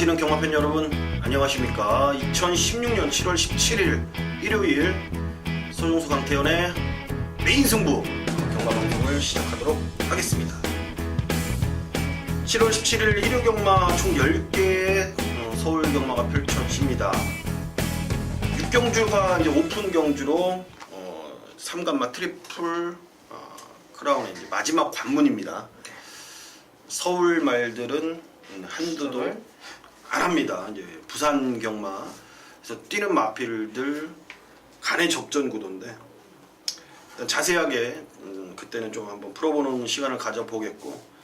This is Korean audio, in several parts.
보시는 경마팬 여러분 안녕하십니까. 2016년 7월 17일 일요일 서종수 강태현의 메인 승부 경마방송을 시작하도록 하겠습니다. 7월 17일 일요 경마 총 10개의 서울 경마가 펼쳐집니다. 6경주가 이제 오픈 경주로 3간마 트리플 크라운의 이제 마지막 관문입니다. 서울 말들은 한두도 안 합니다. 이제 부산 경마에서 뛰는 마필들 간의 접전 구도인데 일단 자세하게 그때는 좀 한번 풀어보는 시간을 가져보겠고,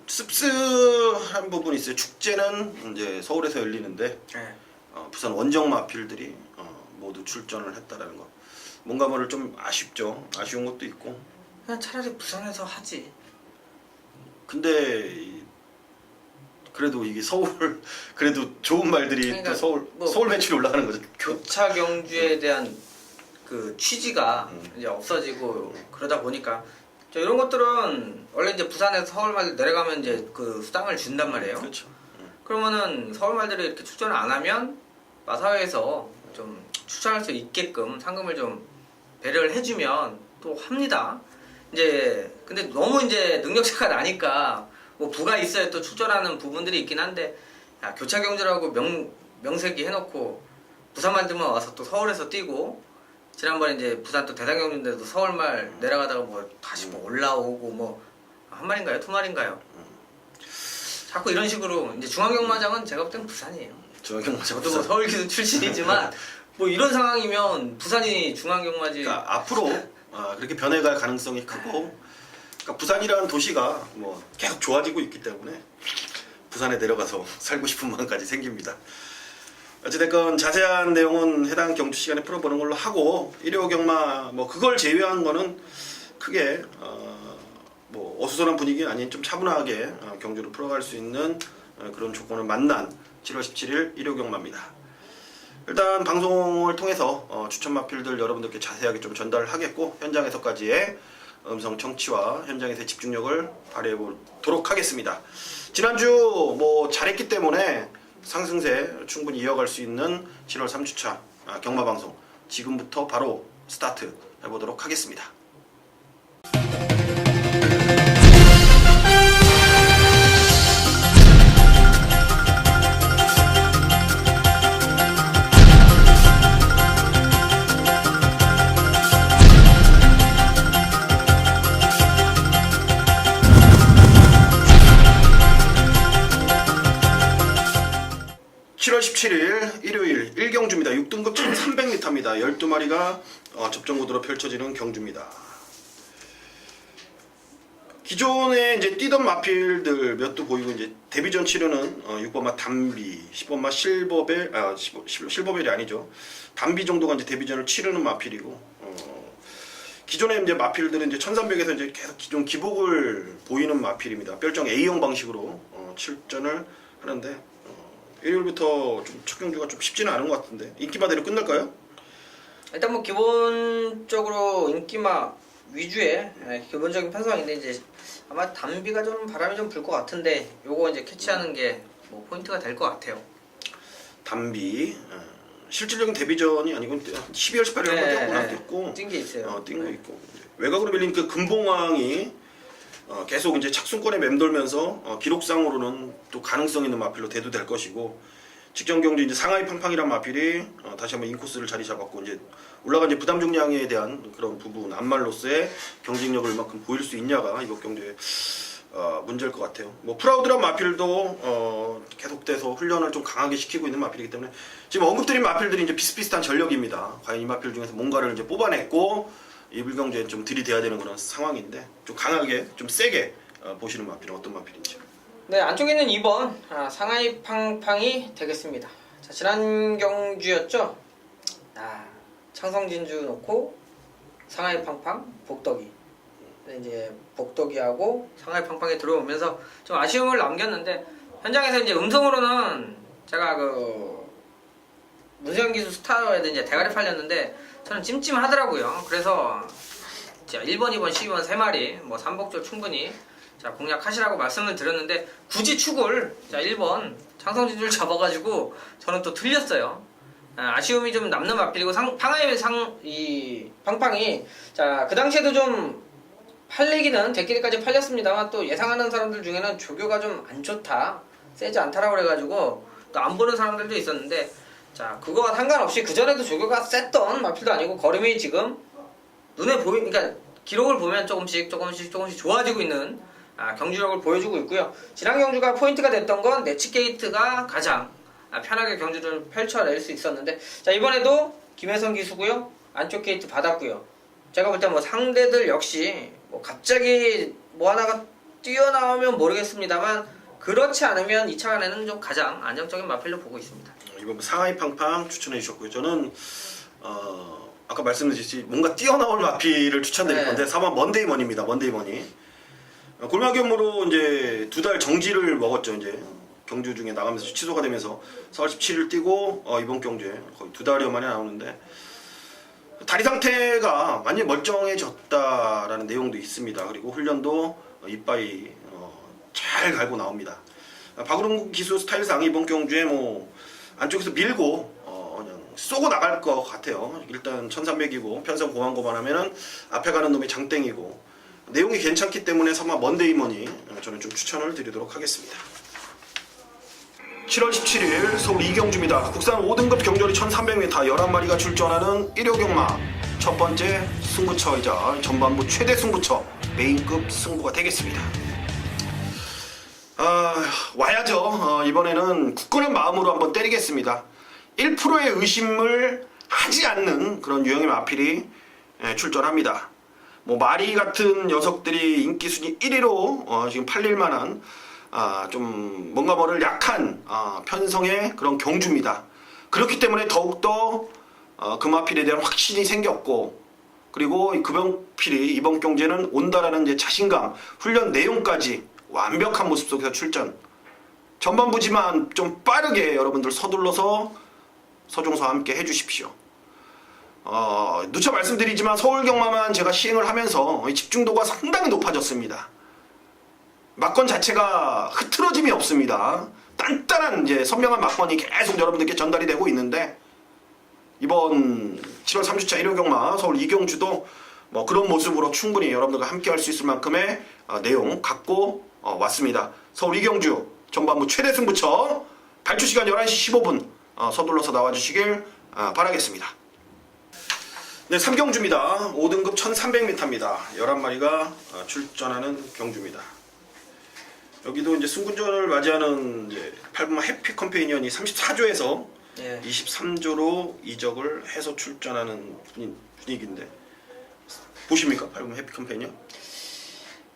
씁쓸한 부분이 있어요. 축제는 이제 서울에서 열리는데 부산 원정 마필들이 모두 출전을 했다라는 거, 뭔가 뭐를 좀 아쉽죠. 아쉬운 것도 있고. 그냥 차라리 부산에서 하지. 근데 그래도 이게 서울 그래도 좋은 말들이 그러니까 또 뭐 서울 매출이 올라가는 거죠. 교차 경주에 대한 그 취지가 이제 없어지고 그러다 보니까 이런 것들은 원래 이제 부산에서 서울 말들 내려가면 이제 그 수당을 준단 말이에요. 그렇죠. 그러면은 서울 말들이 이렇게 출전을 안 하면 마사회에서 좀 출전할 수 있게끔 상금을 좀 배려를 해주면 또 합니다. 이제 근데 너무 이제 능력차가 나니까 뭐 부가 있어야 또 출전하는 부분들이 있긴 한데, 야, 교차 경주라고 명색이 해놓고 부산말들만 와서 또 서울에서 뛰고, 지난번에 이제 부산 또 대상 경주인데도 서울말 내려가다가 뭐 다시 뭐 올라오고 뭐 한 마리인가요? 두 마리인가요? 자꾸 이런 식으로 이제 중앙경마장은 제가 볼 때는 부산이에요. 중앙경마장 저도 뭐 서울 기수 출신이지만 뭐 이런 상황이면 부산이 중앙경마지. 그러니까 앞으로 그렇게 변해갈 가능성이 크고, 그러니까 부산이라는 도시가 뭐 계속 좋아지고 있기 때문에 부산에 내려가서 살고 싶은 마음까지 생깁니다. 어찌됐건 자세한 내용은 해당 경주 시간에 풀어보는 걸로 하고, 일요 경마 뭐 그걸 제외한 거는 크게 뭐 어수선한 분위기 아닌 좀 차분하게 경주를 풀어갈 수 있는 그런 조건을 만난 7월 17일 일요 경마입니다. 일단 방송을 통해서 추천 마필들 여러분들께 자세하게 좀 전달을 하겠고, 현장에서까지의 음성 청취와 현장에서의 집중력을 발휘해 보도록 하겠습니다. 지난주 뭐 잘했기 때문에 상승세 충분히 이어갈 수 있는 7월 3주차 경마 방송 지금부터 바로 스타트 해보도록 하겠습니다. (7월 17일) 일요일 1경주입니다. 6등급 1300m입니다. 12마리가 접전구도로 펼쳐지는 경주입니다. 기존에 이제 뛰던 마필들 몇 두 보이고, 이제 데뷔전 치르는 6번마 담비, 10번마 실버벨, 실버벨이 아니죠. 담비 정도가 이제 데뷔전을 치르는 마필이고, 기존에 이제 마필들은 이제 1300에서 이제 계속 기존 기복을 보이는 마필입니다. 뼈정 A형 방식으로 출전을 하는데, 일요일부터 좀 첫 경주가 좀 쉽지는 않은 것 같은데, 인기마대로 끝날까요? 일단 뭐 기본적으로 인기마 위주의 기본적인 편성인데, 이제 아마 담비가 좀 바람이 좀 불 것 같은데, 요거 이제 캐치하는 게 뭐 포인트가 될 것 같아요. 담비 실질적인 데뷔전이 아니고 12월 18일 한번 뛰었구나. 뛰었고 뛴 게 있어요. 뛴 거 있고, 외곽으로 밀린 그 금봉왕이 계속 이제 착순권에 맴돌면서 기록상으로는 또 가능성 있는 마필로 대두될 것이고, 직전 경주 이제 상하이 팡팡이란 마필이 다시 한번 인코스를 자리 잡았고, 이제 올라간 이제 부담 중량에 대한 그런 부분, 안말로서의 경쟁력을 얼마큼 보일 수 있냐가 이번 경주의 문제일 것 같아요. 뭐 프라우드란 마필도 계속돼서 훈련을 좀 강하게 시키고 있는 마필이기 때문에 지금 언급드린 마필들이 이제 비슷비슷한 전력입니다. 과연 이 마필 중에서 뭔가를 이제 뽑아냈고 이번 경주에 좀 들이대야 되는 그런 상황인데, 좀 강하게 좀 세게 보시는 마필은 어떤 마필인지. 네, 안쪽에 있는 2번 상하이 팡팡이 되겠습니다. 자, 지난 경주였죠. 창성진주 놓고 상하이 팡팡, 복덕이. 근데 이제 복덕이하고 상하이 팡팡이 들어오면서 좀 아쉬움을 남겼는데, 현장에서 이제 음성으로는 제가 그 문세영 기수 스타로에도 이제 대가리 팔렸는데 저는 찜찜하더라고요. 그래서 1번, 2번, 12번 3마리 뭐 삼복절 충분히 자 공략하시라고 말씀을 드렸는데 굳이 축을 자 1번 창성진주를 잡아가지고 저는 또 틀렸어요. 아쉬움이 좀 남는 마필이고 이 팡팡이 자 그 당시에도 좀 팔리기는 대끼리까지 팔렸습니다만 또 예상하는 사람들 중에는 조교가 좀 안 좋다 세지 않다라고 그래가지고 또 안 보는 사람들도 있었는데 자 그거와 상관없이 그 전에도 조교가 셌던 마필도 아니고 걸음이 지금 눈에 그러니까 기록을 보면 조금씩 좋아지고 있는 경주력을 보여주고 있고요. 지난 경주가 포인트가 됐던 건 내치 게이트가 가장 편하게 경주를 펼쳐낼 수 있었는데 자 이번에도 김혜선 기수고요. 안쪽 게이트 받았고요. 제가 볼 때 뭐 상대들 역시 뭐 갑자기 뭐 하나가 뛰어나오면 모르겠습니다만 그렇지 않으면 2차간에는 좀 가장 안정적인 마필로 보고 있습니다. 이번 상하이 팡팡 추천해 주셨고요. 저는 아까 말씀드렸듯이 뭔가 뛰어나올 마필을 추천드릴 건데 4번 먼데이머니입니다. 먼데이머니. 골마겸으로 이제 2달 정지를 먹었죠. 이제 경주 중에 나가면서 취소가 되면서 4월 17일 뛰고 이번 경주에 거의 2달여 만에 나오는데 다리 상태가 많이 멀쩡해졌다라는 내용도 있습니다. 그리고 훈련도 이빠이 잘 갈고 나옵니다. 박우름 기수 스타일상 이번 경주에 뭐 안쪽에서 밀고 그냥 쏘고 나갈 것 같아요. 일단 1300이고 편성 고만고만하면은 앞에 가는 놈이 장땡이고 내용이 괜찮기 때문에 3번 먼데이머니 저는 좀 추천을 드리도록 하겠습니다. 7월 17일 서울 이경주입니다. 국산 5등급 경주리 1300m 11마리가 출전하는 1호 경마 첫 번째 승부처이자 전반부 최대 승부처 메인급 승부가 되겠습니다. 와야죠. 이번에는 굳건한 마음으로 한번 때리겠습니다. 1%의 의심을 하지 않는 그런 유형의 마필이 출전합니다. 뭐 마리 같은 녀석들이 인기 순위 1위로 지금 팔릴 만한 좀 뭔가 모를 약한 편성의 그런 경주입니다. 그렇기 때문에 더욱더 그 마필에 대한 확신이 생겼고 그리고 그 마필이 이번 경주에는 온다라는 이제 자신감, 훈련 내용까지 완벽한 모습 속에서 출전. 전반부지만 좀 빠르게 여러분들 서둘러서 서종서와 함께 해주십시오. 누차 말씀드리지만 서울경마만 제가 시행을 하면서 집중도가 상당히 높아졌습니다. 막건 자체가 흐트러짐이 없습니다. 단단한 이제 선명한 막건이 계속 여러분들께 전달이 되고 있는데 이번 7월 3주차 1호 경마 서울 이경주도 뭐 그런 모습으로 충분히 여러분들과 함께 할 수 있을 만큼의 내용 갖고 왔습니다. 서울 이경주 전반부 최대 승부처 발주 시간 11시 15분 서둘러서 나와주시길 바라겠습니다. 네, 3경주입니다. 5등급 1300m입니다. 11마리가 출전하는 경주입니다. 여기도 이제 승군전을 맞이하는 이제 8분마 해피 컴페니언이 34조에서 23조로 이적을 해서 출전하는 분위기인데 보십니까? 8분마 해피 컴페니언?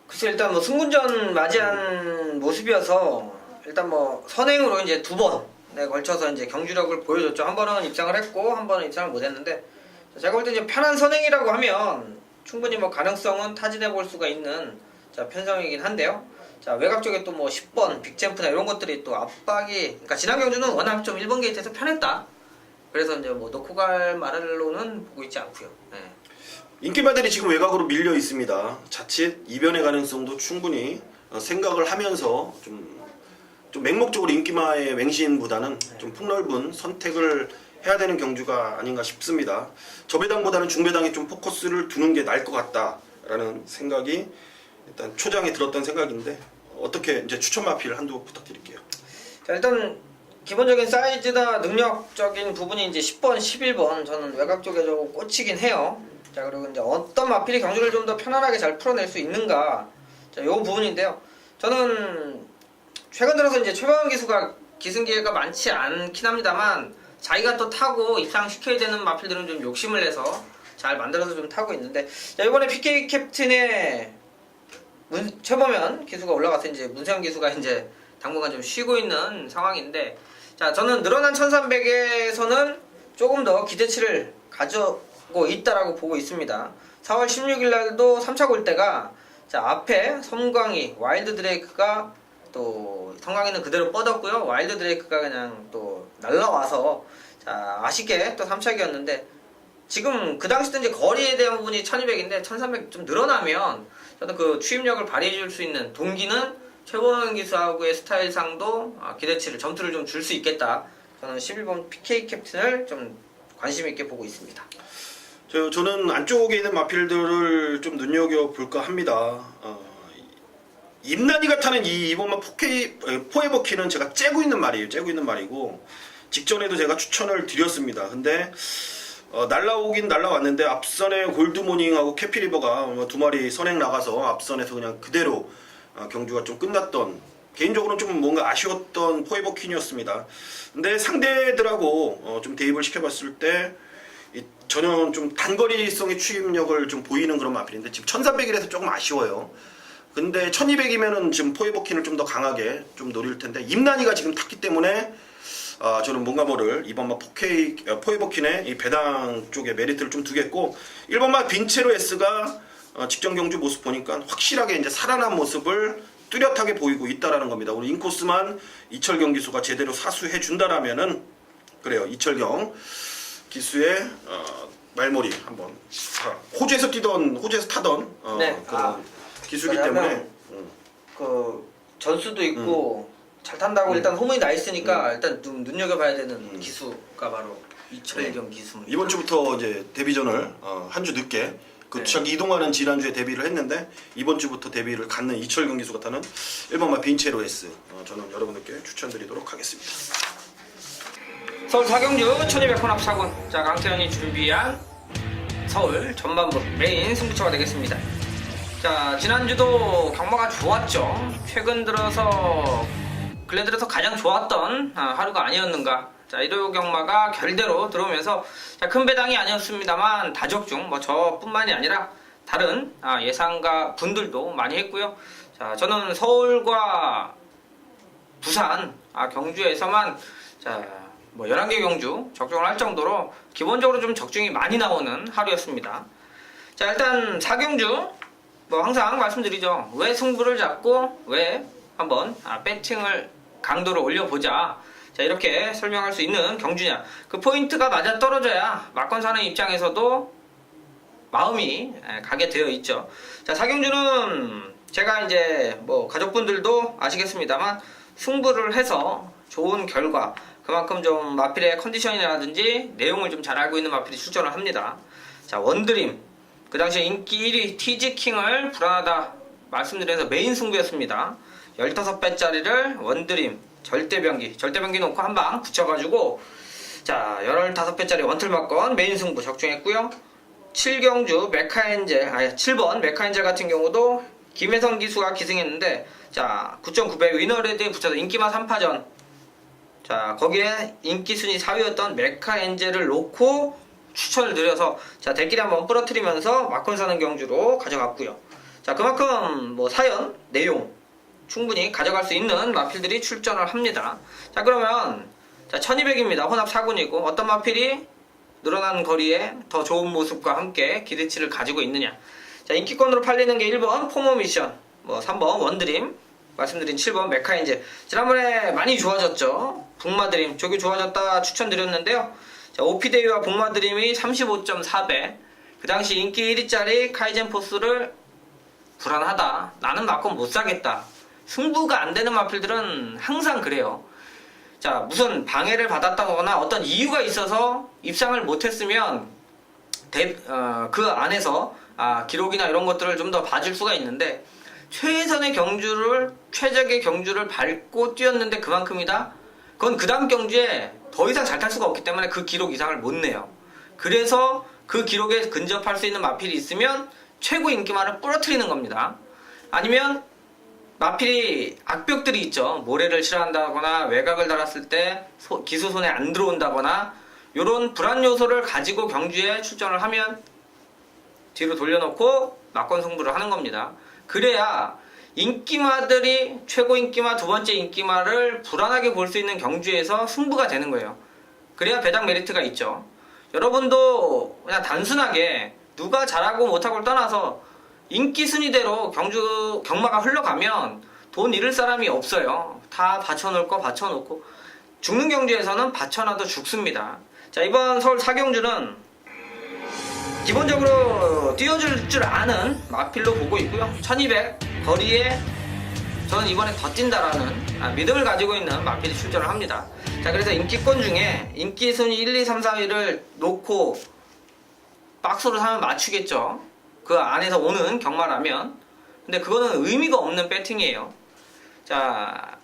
글쎄 일단 뭐 승군전 맞이한 모습이어서 일단 뭐 선행으로 이제 2번에 걸쳐서 이제 경주력을 보여줬죠. 한 번은 입상을 했고 한 번은 입상을 못했는데 제가 볼 때 이제 편한 선행이라고 하면 충분히 뭐 가능성은 타진해 볼 수가 있는 편성이긴 한데요. 자 외곽 쪽에 또 뭐 10번 빅챔프나 이런 것들이 또 압박이 그러니까 지난 경주는 워낙 좀 1번 게이트에서 편했다. 그래서 이제 뭐 놓고 갈 말로는 보고 있지 않고요. 인기마들이 지금 외곽으로 밀려 있습니다. 자칫 이변의 가능성도 충분히 생각을 하면서 좀 맹목적으로 인기마의 맹신보다는 좀 폭넓은 선택을 해야 되는 경주가 아닌가 싶습니다. 저배당보다는 중배당에 좀 포커스를 두는 게 나을 것 같다라는 생각이 일단 초장에 들었던 생각인데 어떻게 이제 추천 마필 한두 부탁드릴게요. 자 일단 기본적인 사이즈나 능력적인 부분이 이제 10번, 11번 저는 외곽 쪽에 좀 꽂히긴 해요. 자 그리고 이제 어떤 마필이 경주를 좀 더 편안하게 잘 풀어낼 수 있는가 자 요 부분인데요. 저는 최근 들어서 이제 최강원 기수가 기승 기회가 많지 않긴 합니다만 자기가 또 타고 입상시켜야 되는 마필들은 좀 욕심을 내서 잘 만들어서 좀 타고 있는데 자 이번에 PK 캡틴의 최범현 기수가 올라가서 이제 문세영 기수가 이제 당분간 좀 쉬고 있는 상황인데 자 저는 늘어난 1300에서는 조금 더 기대치를 가지고 있다라고 보고 있습니다. 4월 16일 날도 3차 골대가 자 앞에 섬광희 와일드 드레이크가 또 성광희는 그대로 뻗었고요. 와일드 드레이크가 그냥 또 날라와서 자 아쉽게 또 3차기였는데 지금 그 당시도 이제 거리에 대한 부분이 1200인데 1300 좀 늘어나면 저는 그 추임력을 발휘해 줄 수 있는 동기는 최고원 기수하고의 스타일상도 기대치를 점수를 좀 줄 수 있겠다. 저는 11번 PK 캡틴을 좀 관심 있게 보고 있습니다. 저는 안쪽에 있는 마필들을 좀 눈여겨볼까 합니다. 임난이가 타는 이 이번만 포에버키는 제가 째고 있는 말이에요. 째고 있는 말이고 직전에도 제가 추천을 드렸습니다. 근데 날라오긴 날라왔는데 앞선에 골드모닝하고 캐피리버가 두 마리 선행 나가서 앞선에서 그냥 그대로 경주가 좀 끝났던, 개인적으로는 좀 뭔가 아쉬웠던 포에버퀸이었습니다. 근데 상대들하고 좀 대입을 시켜봤을 때 전혀 좀 단거리성의 추임력을 좀 보이는 그런 마필인데 지금 1300이라서 조금 아쉬워요. 근데 1200이면은 지금 포에버킨을 좀 더 강하게 좀 노릴 텐데 임난이가 지금 탔기 때문에 저는 뭔가 모를 2번마 포에버킨의 이 배당 쪽에 메리트를 좀 두겠고 1번마 빈체로 S가 직전 경주 모습 보니까 확실하게 이제 살아난 모습을 뚜렷하게 보이고 있다라는 겁니다. 오늘 인코스만 이철경 기수가 제대로 사수해 준다라면은 그래요. 이철경 기수의 말머리 한번 호주에서 타던 네. 그런 기수기 때문에 그 전수도 있고 잘 탄다고 일단 소문이 나 있으니까 일단 좀 눈여겨봐야 되는 기수가 바로 이철경 기수입니다. 이번 주부터 이제 데뷔전을 한 주 늦게 그 추석 이동하는 지난주에 데뷔를 했는데 이번 주부터 데뷔를 갖는 이철경 기수가 타는 1번마 빈체로 S 저는 여러분들께 추천드리도록 하겠습니다. 서울 사경주 1200 혼합 4군. 자, 강태현이 준비한 서울 전반부 메인 승부처가 되겠습니다. 자, 지난주도 경마가 좋았죠. 최근 들어서 근래 들어서 가장 좋았던 하루가 아니었는가. 자, 일요 경마가 결대로 들어오면서 자, 큰 배당이 아니었습니다만 다적중 저뿐만이 아니라 다른 예상가 분들도 많이 했고요. 자, 저는 서울과 부산 경주에서만 자, 11개 경주 적중을 할 정도로 기본적으로 좀 적중이 많이 나오는 하루였습니다. 자, 일단 4경주 항상 말씀드리죠. 왜 승부를 잡고 왜 한번 배팅을 강도를 올려보자. 자, 이렇게 설명할 수 있는 경주냐. 그 포인트가 맞아 떨어져야 막건 사는 입장에서도 마음이 가게 되어 있죠. 자, 4경주는 제가 이제 가족분들도 아시겠습니다만 승부를 해서 좋은 결과 그만큼 좀 마필의 컨디션이라든지 내용을 좀 잘 알고 있는 마필이 출전을 합니다. 자, 원드림 그 당시에 인기 1위 TG킹을 불안하다 말씀드려서 메인 승부였습니다. 15배짜리를 원드림 절대병기 놓고 한 방 붙여가지고 자 15배짜리 원틀막건 메인 승부 적중했고요. 7경주 메카엔젤 7번 메카엔젤 같은 경우도 김혜성 기수가 기승했는데 자 9.9배 위너레드에 붙여서 인기마 3파전 자 거기에 인기순위 4위였던 메카엔젤을 놓고 추천을 드려서 자 대끼리 한번 부러뜨리면서 막건 사는 경주로 가져갔고요. 자 그만큼 사연 내용 충분히 가져갈 수 있는 마필들이 출전을 합니다. 자 그러면 자 1200입니다. 혼합 4군이고 어떤 마필이 늘어난 거리에 더 좋은 모습과 함께 기대치를 가지고 있느냐. 자 인기권으로 팔리는 게 1번 포모미션 3번 원드림 말씀드린 7번 메카인제 지난번에 많이 좋아졌죠. 북마드림 저기 좋아졌다 추천드렸는데요. 자 오피데이와 북마드림이 35.4배 그 당시 인기 1위짜리 카이젠 포스를 불안하다 나는 막건 못 사겠다 승부가 안 되는 마필들은 항상 그래요. 자 무슨 방해를 받았다거나 어떤 이유가 있어서 입상을 못했으면 그 안에서 기록이나 이런 것들을 좀 더 봐줄 수가 있는데 최선의 경주를 최적의 경주를 밟고 뛰었는데 그만큼이다. 그건 그 다음 경주에 더 이상 잘 탈 수가 없기 때문에 그 기록 이상을 못 내요. 그래서 그 기록에 근접할 수 있는 마필이 있으면 최고 인기만을 부러뜨리는 겁니다. 아니면 마필이 악벽들이 있죠. 모래를 싫어한다거나 외곽을 달았을 때 기수 손에 안 들어온다거나 이런 불안 요소를 가지고 경주에 출전을 하면 뒤로 돌려놓고 막건 승부를 하는 겁니다. 그래야 인기마들이 최고 인기마 두 번째 인기마를 불안하게 볼 수 있는 경주에서 승부가 되는 거예요. 그래야 배당 메리트가 있죠. 여러분도 그냥 단순하게 누가 잘하고 못하고를 떠나서 인기 순위대로 경마가 흘러가면 돈 잃을 사람이 없어요. 다 받쳐놓을 거 받쳐놓고 죽는 경주에서는 받쳐놔도 죽습니다. 자 이번 서울 4경주는 기본적으로 뛰어줄 줄 아는 마필로 보고 있고요. 1200 거리에 저는 이번에 더 뛴다라는 믿음을 가지고 있는 마필이 출전을 합니다. 자, 그래서 인기권 중에 인기 순위 1, 2, 3, 4위를 놓고 박스로 사면 맞추겠죠. 그 안에서 오는 경마라면. 근데 그거는 의미가 없는 배팅이에요. 자,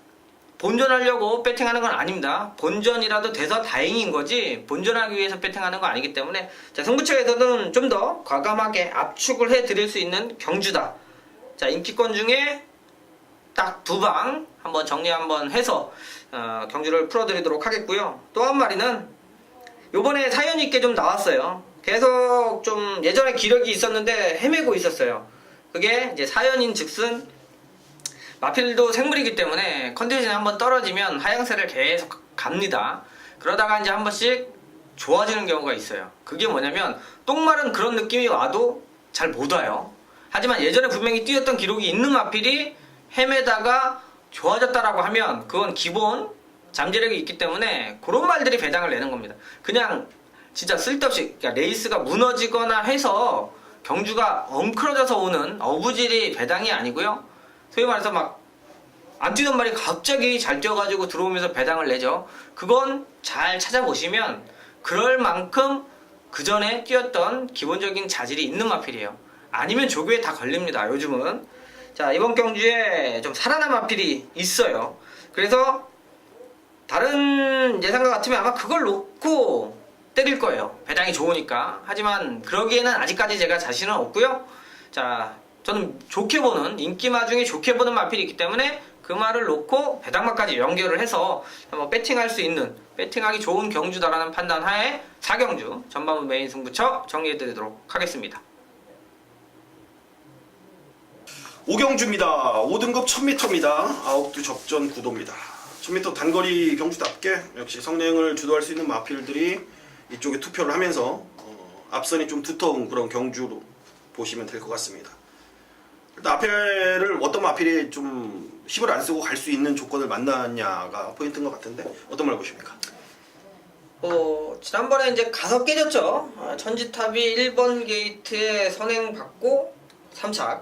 본전하려고 배팅하는 건 아닙니다. 본전이라도 돼서 다행인 거지 본전하기 위해서 배팅하는 거 아니기 때문에 자, 승부처에서는 좀 더 과감하게 압축을 해드릴 수 있는 경주다. 자, 인기권 중에 딱 2방 한번 정리 한번 해서 경주를 풀어드리도록 하겠고요. 또 한 마리는 요번에 사연이 있게 좀 나왔어요. 계속 좀 예전에 기력이 있었는데 헤매고 있었어요. 그게 이제 사연인 즉슨 마필도 생물이기 때문에 컨디션이 한번 떨어지면 하향세를 계속 갑니다. 그러다가 이제 한 번씩 좋아지는 경우가 있어요. 그게 뭐냐면 똥마른 그런 느낌이 와도 잘 못 와요. 하지만 예전에 분명히 뛰었던 기록이 있는 마필이 헤매다가 좋아졌다라고 하면 그건 기본 잠재력이 있기 때문에 그런 말들이 배당을 내는 겁니다. 그냥 진짜 쓸데없이 그러니까 레이스가 무너지거나 해서 경주가 엉클어져서 오는 어부질이 배당이 아니고요. 소위 말해서 막 안 뛰던 말이 갑자기 잘 뛰어가지고 들어오면서 배당을 내죠. 그건 잘 찾아보시면 그럴 만큼 그 전에 뛰었던 기본적인 자질이 있는 마필이에요. 아니면 조교에 다 걸립니다. 요즘은. 자, 이번 경주에 좀 살아난 마필이 있어요. 그래서 다른 예상과 같으면 아마 그걸 놓고 때릴 거예요. 배당이 좋으니까. 하지만 그러기에는 아직까지 제가 자신은 없고요. 자, 저는 좋게 보는 인기마 중에 좋게 보는 마필이 있기 때문에 그 말을 놓고 배당마까지 연결을 해서 한번 배팅할 수 있는 배팅하기 좋은 경주다라는 판단 하에 4경주 전반부 메인 승부처 정리해드리도록 하겠습니다. 5경주입니다. 5등급 1000m입니다. 아홉두 접전 구도입니다. 1000m 단거리 경주답게 역시 성능을 주도할 수 있는 마필들이 이쪽에 투표를 하면서 앞선이 좀 두터운 그런 경주로 보시면 될 것 같습니다. 일단 앞에를 어떤 마필이 좀 힘을 안 쓰고 갈 수 있는 조건을 만났냐가 포인트인 것 같은데 어떤 말 보십니까? 지난번에 이제 가서 깨졌죠. 천지탑이 1번 게이트에 선행받고 3착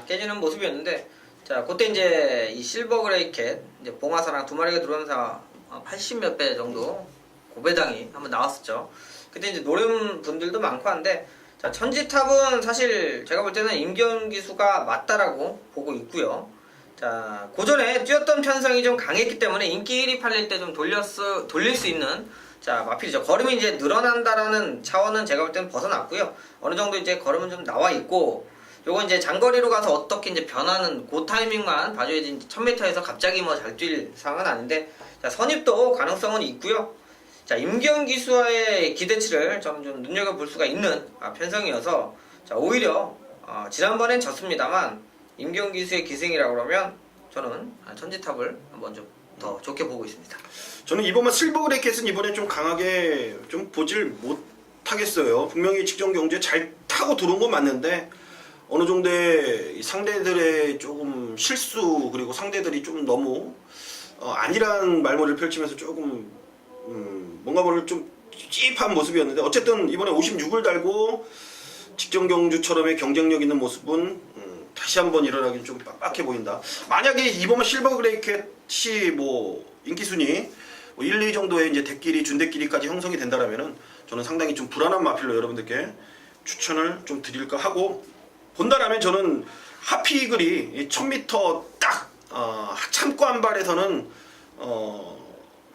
깨지는 모습이었는데, 자, 그때 이제 이 실버 그레이캣 이제 봉화사랑 2마리가 들어오면서 80 몇 배 정도 고배당이 한번 나왔었죠. 그때 이제 노린 분들도 많고 한데, 자, 천지탑은 사실 제가 볼 때는 임경기수가 맞다라고 보고 있고요. 자, 고전에 뛰었던 편성이 좀 강했기 때문에 인기 1위 팔릴 때 좀 돌릴 수 있는 자, 마필이죠. 걸음이 이제 늘어난다라는 차원은 제가 볼 때는 벗어났고요. 어느 정도 이제 걸음은 좀 나와 있고, 요건 이제 장거리로 가서 어떻게 이제 변하는 그 타이밍만 봐줘야지 1000m에서 갑자기 뭐 잘 뛸 상황은 아닌데, 자, 선입도 가능성은 있고요. 자, 임경기수와의 기대치를 좀 눈여겨볼 수가 있는 편성이어서, 자, 오히려 지난번엔 졌습니다만 임경기수의 기승이라고 그러면 저는 천지탑을 한번 좀 더 좋게 보고 있습니다. 저는 이번만 실버 그레이캣은 이번에 좀 강하게 좀 보질 못하겠어요. 분명히 직전 경주에 잘 타고 들어온 건 맞는데 어느 정도의 상대들의 조금 실수 그리고 상대들이 좀 너무 아니란 말머리를 펼치면서 조금 뭔가 모를 좀 찝찝한 모습이었는데 어쨌든 이번에 56을 달고 직전 경주처럼의 경쟁력 있는 모습은 다시 한번 일어나긴 좀 빡빡해 보인다. 만약에 이번 실버 그레이캣이 뭐 인기순위 1, 2 정도의 이제 대끼리 준대끼리까지 형성이 된다라면은 저는 상당히 좀 불안한 마필로 여러분들께 추천을 좀 드릴까 하고, 본다라면 저는 하피글이 1000m 딱 참고 한 발에서는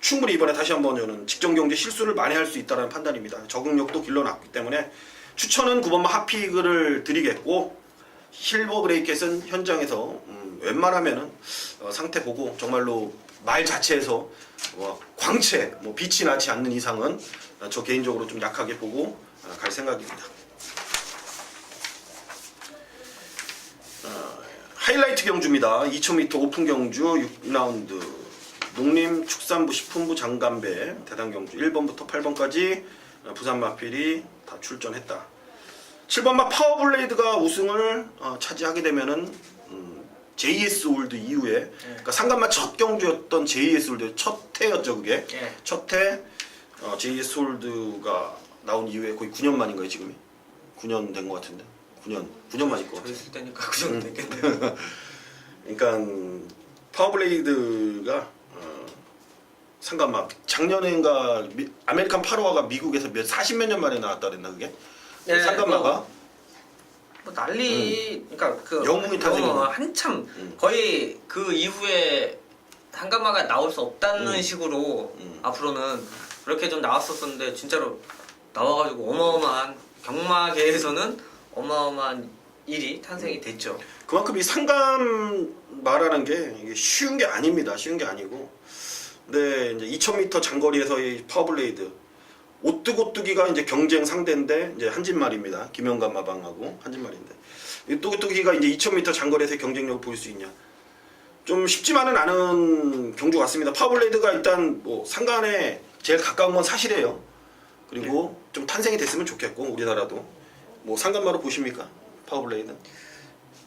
충분히 이번에 다시 한번 저는 직전 경제 실수를 많이 할 수 있다는 판단입니다. 적응력도 길러놨기 때문에 추천은 9번마 하피글을 드리겠고, 실버 그레이캣은 현장에서 웬만하면은 상태 보고 정말로 말 자체에서 광채, 빛이 나지 않는 이상은 저 개인적으로 좀 약하게 보고 갈 생각입니다. 하이라이트 경주입니다. 2000m 오픈 경주 6라운드 농림 축산부 식품부 장간배 대단 경주 1번부터 8번까지 부산 마필이 다 출전했다. 7번마 파워블레이드가 우승을 차지하게 되면은 JS 올드 이후에 그러니까 상간마 첫 경주였던 JS 올드 첫 해였죠 그게. 첫 해 JS 올드가 나온 이후에 거의 9년 만인가요 지금이? 9년 된 것 같은데 9년만 있고 저 있을 때니까 그 정도 됐겠네요. 그러니까 파워블레이드가 상관막 작년인가 아메리칸 8호화가 미국에서 40몇 년 만에 나왔다 그랬나 그게? 네, 상관마가 뭐 난리 그러니까 그 영웅이 탄생이 한참 거의 그 이후에 한가마가 나올 수 없다는 식으로 앞으로는 그렇게 좀 나왔었었는데 진짜로 나와가지고 어마어마한 경마계에서는 어마어마한 일이 탄생이 됐죠. 그만큼 이 상감마라는 게 이게 쉬운 게 아닙니다. 쉬운 게 아니고 근데 이제 2000m 장거리에서의 파워블레이드 오뚜고뚜기가 이제 경쟁 상대인데 이제 한진말입니다. 김영감 마방하고 한진말인데 이 오뚜고뚜기가 이제 2000m 장거리에서의 경쟁력을 보일 수 있냐? 좀 쉽지만은 않은 경주 같습니다. 파워블레이드가 일단 뭐 상간에 제일 가까운 건 사실이에요. 그리고 좀 탄생이 됐으면 좋겠고 우리나라도 뭐 상간마로 보십니까? 파워블레이드?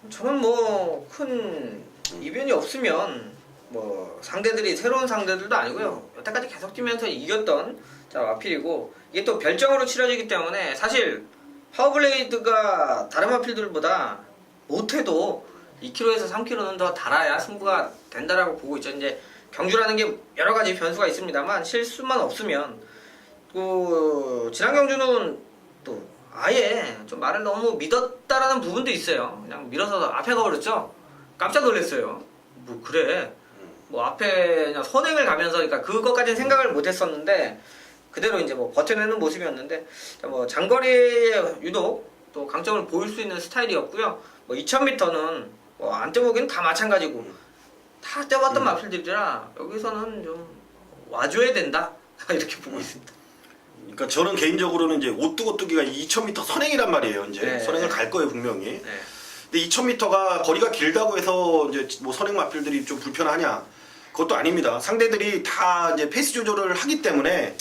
저는 뭐 큰 이변이 없으면 뭐 상대들이 새로운 상대들도 아니고요. 여태까지 계속 뛰면서 이겼던 자 마필이고 이게 또 별정으로 치러지기 때문에 사실 파워블레이드가 다른 마필들보다 못해도 2km에서 3km는 더 달아야 승부가 된다라고 보고 있죠. 이제 경주라는 게 여러 가지 변수가 있습니다만 실수만 없으면 그 지난 경주는 또 아예 좀 말을 너무 믿었다라는 부분도 있어요. 그냥 밀어서 앞에 가버렸죠. 깜짝 놀랐어요. 뭐 그래. 뭐 앞에 그냥 선행을 가면서 그러니까 그것까지는 생각을 못했었는데 그대로 이제 뭐 버텨내는 모습이었는데 뭐 장거리에 유독 또 강점을 보일 수 있는 스타일이었고요. 뭐 2000m는 뭐 안 뛰어보기는 다 마찬가지고 다 뛰어봤던 마필들이라 여기서는 좀 와줘야 된다 이렇게 보고 있습니다. 그러니까 저는 개인적으로는 이제 오뚜고뚜기가 2000m 선행이란 말이에요. 이제 네. 선행을 갈 거예요 분명히. 네. 근데 2000m가 거리가 길다고 해서 이제 뭐 선행 마필들이 좀 불편하냐? 그것도 아닙니다. 상대들이 다 이제 페이스 조절을 하기 때문에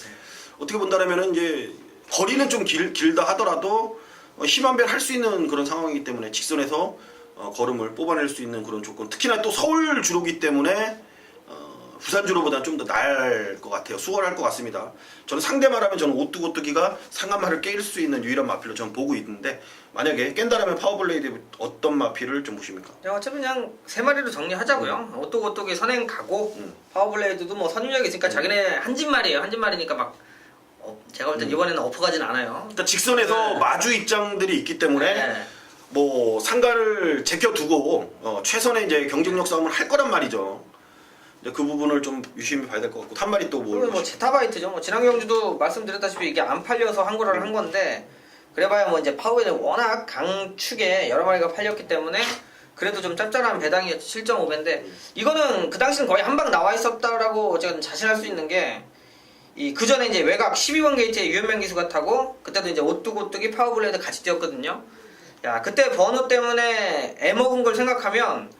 어떻게 본다면은 이제 거리는 좀 길다 하더라도 힘한별 할 수 있는 그런 상황이기 때문에 직선에서 걸음을 뽑아낼 수 있는 그런 조건. 특히나 또 서울 주로기 때문에 부산 주로보다 좀 더 나을 것 같아요. 수월할 것 같습니다. 저는 상대 말하면 저는 오뚜고뚜기가 상간마를 깰 수 있는 유일한 마필로 저는 보고 있는데 만약에 깬다라면 파워블레이드 어떤 마필을 좀 보십니까? 어차피 그냥 세 마리로 정리하자고요. 오뚜고뚜기 선행 가고 파워블레이드도 뭐 선임력이 있으니까 자기네 한진말이에요. 한진말이니까 막 제가 볼 땐 이번에는 엎어가진 않아요. 그러니까 직선에서 네. 마주 입장들이 있기 때문에 네. 뭐 상가를 제껴두고 최선의 이제 경쟁력 싸움을 할 거란 말이죠. 이제 그 부분을 좀 유심히 봐야 될 것 같고 한 마리 또 그리고 뭐 제타바이트죠. 뭐 지난 경주도 말씀드렸다시피 이게 안 팔려서 한 거를 한 건데 그래봐야 뭐 이제 파워에는 워낙 강축에 여러 마리가 팔렸기 때문에 그래도 좀 짭짤한 배당이었죠. 7.5배인데 이거는 그 당시는 거의 한 방 나와 있었다라고 제가 자신할 수 있는 게 그 전에 이제 외곽 12번 게이트에 유현명 기수가 타고 그때도 이제 오뚜고뚜기 파워블레이드 같이 뛰었거든요. 야 그때 번호 때문에 애먹은 걸 생각하면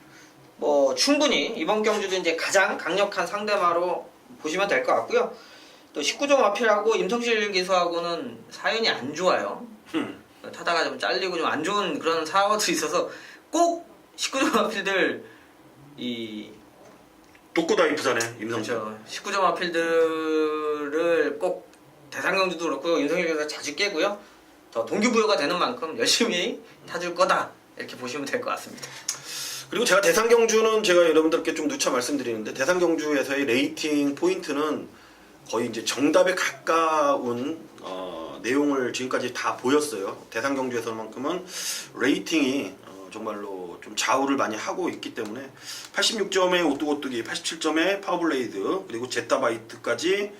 뭐 충분히 이번 경주도 이제 가장 강력한 상대마로 보시면 될 것 같고요. 또 19점 마필하고 임성실 기수하고는 사연이 안 좋아요. 타다가 좀 잘리고 좀 안 좋은 그런 사고들이 있어서 꼭 19점 마필들 독고다이 부산에 임성실. 그렇죠. 19점 마필들을 꼭 대상 경주도 그렇고 임성실 기수가 자주 깨고요. 더 동기부여가 되는 만큼 열심히 타줄 거다 이렇게 보시면 될 것 같습니다. 그리고 제가 대상 경주는 제가 여러분들께 좀 누차 말씀드리는데 대상 경주에서의 레이팅 포인트는 거의 이제 정답에 가까운 내용을 지금까지 다 보였어요. 대상 경주에서만큼은 레이팅이 정말로 좀 좌우를 많이 하고 있기 때문에 86점의 오뚜고뚜기, 87점의 파워블레이드 그리고 제타바이트까지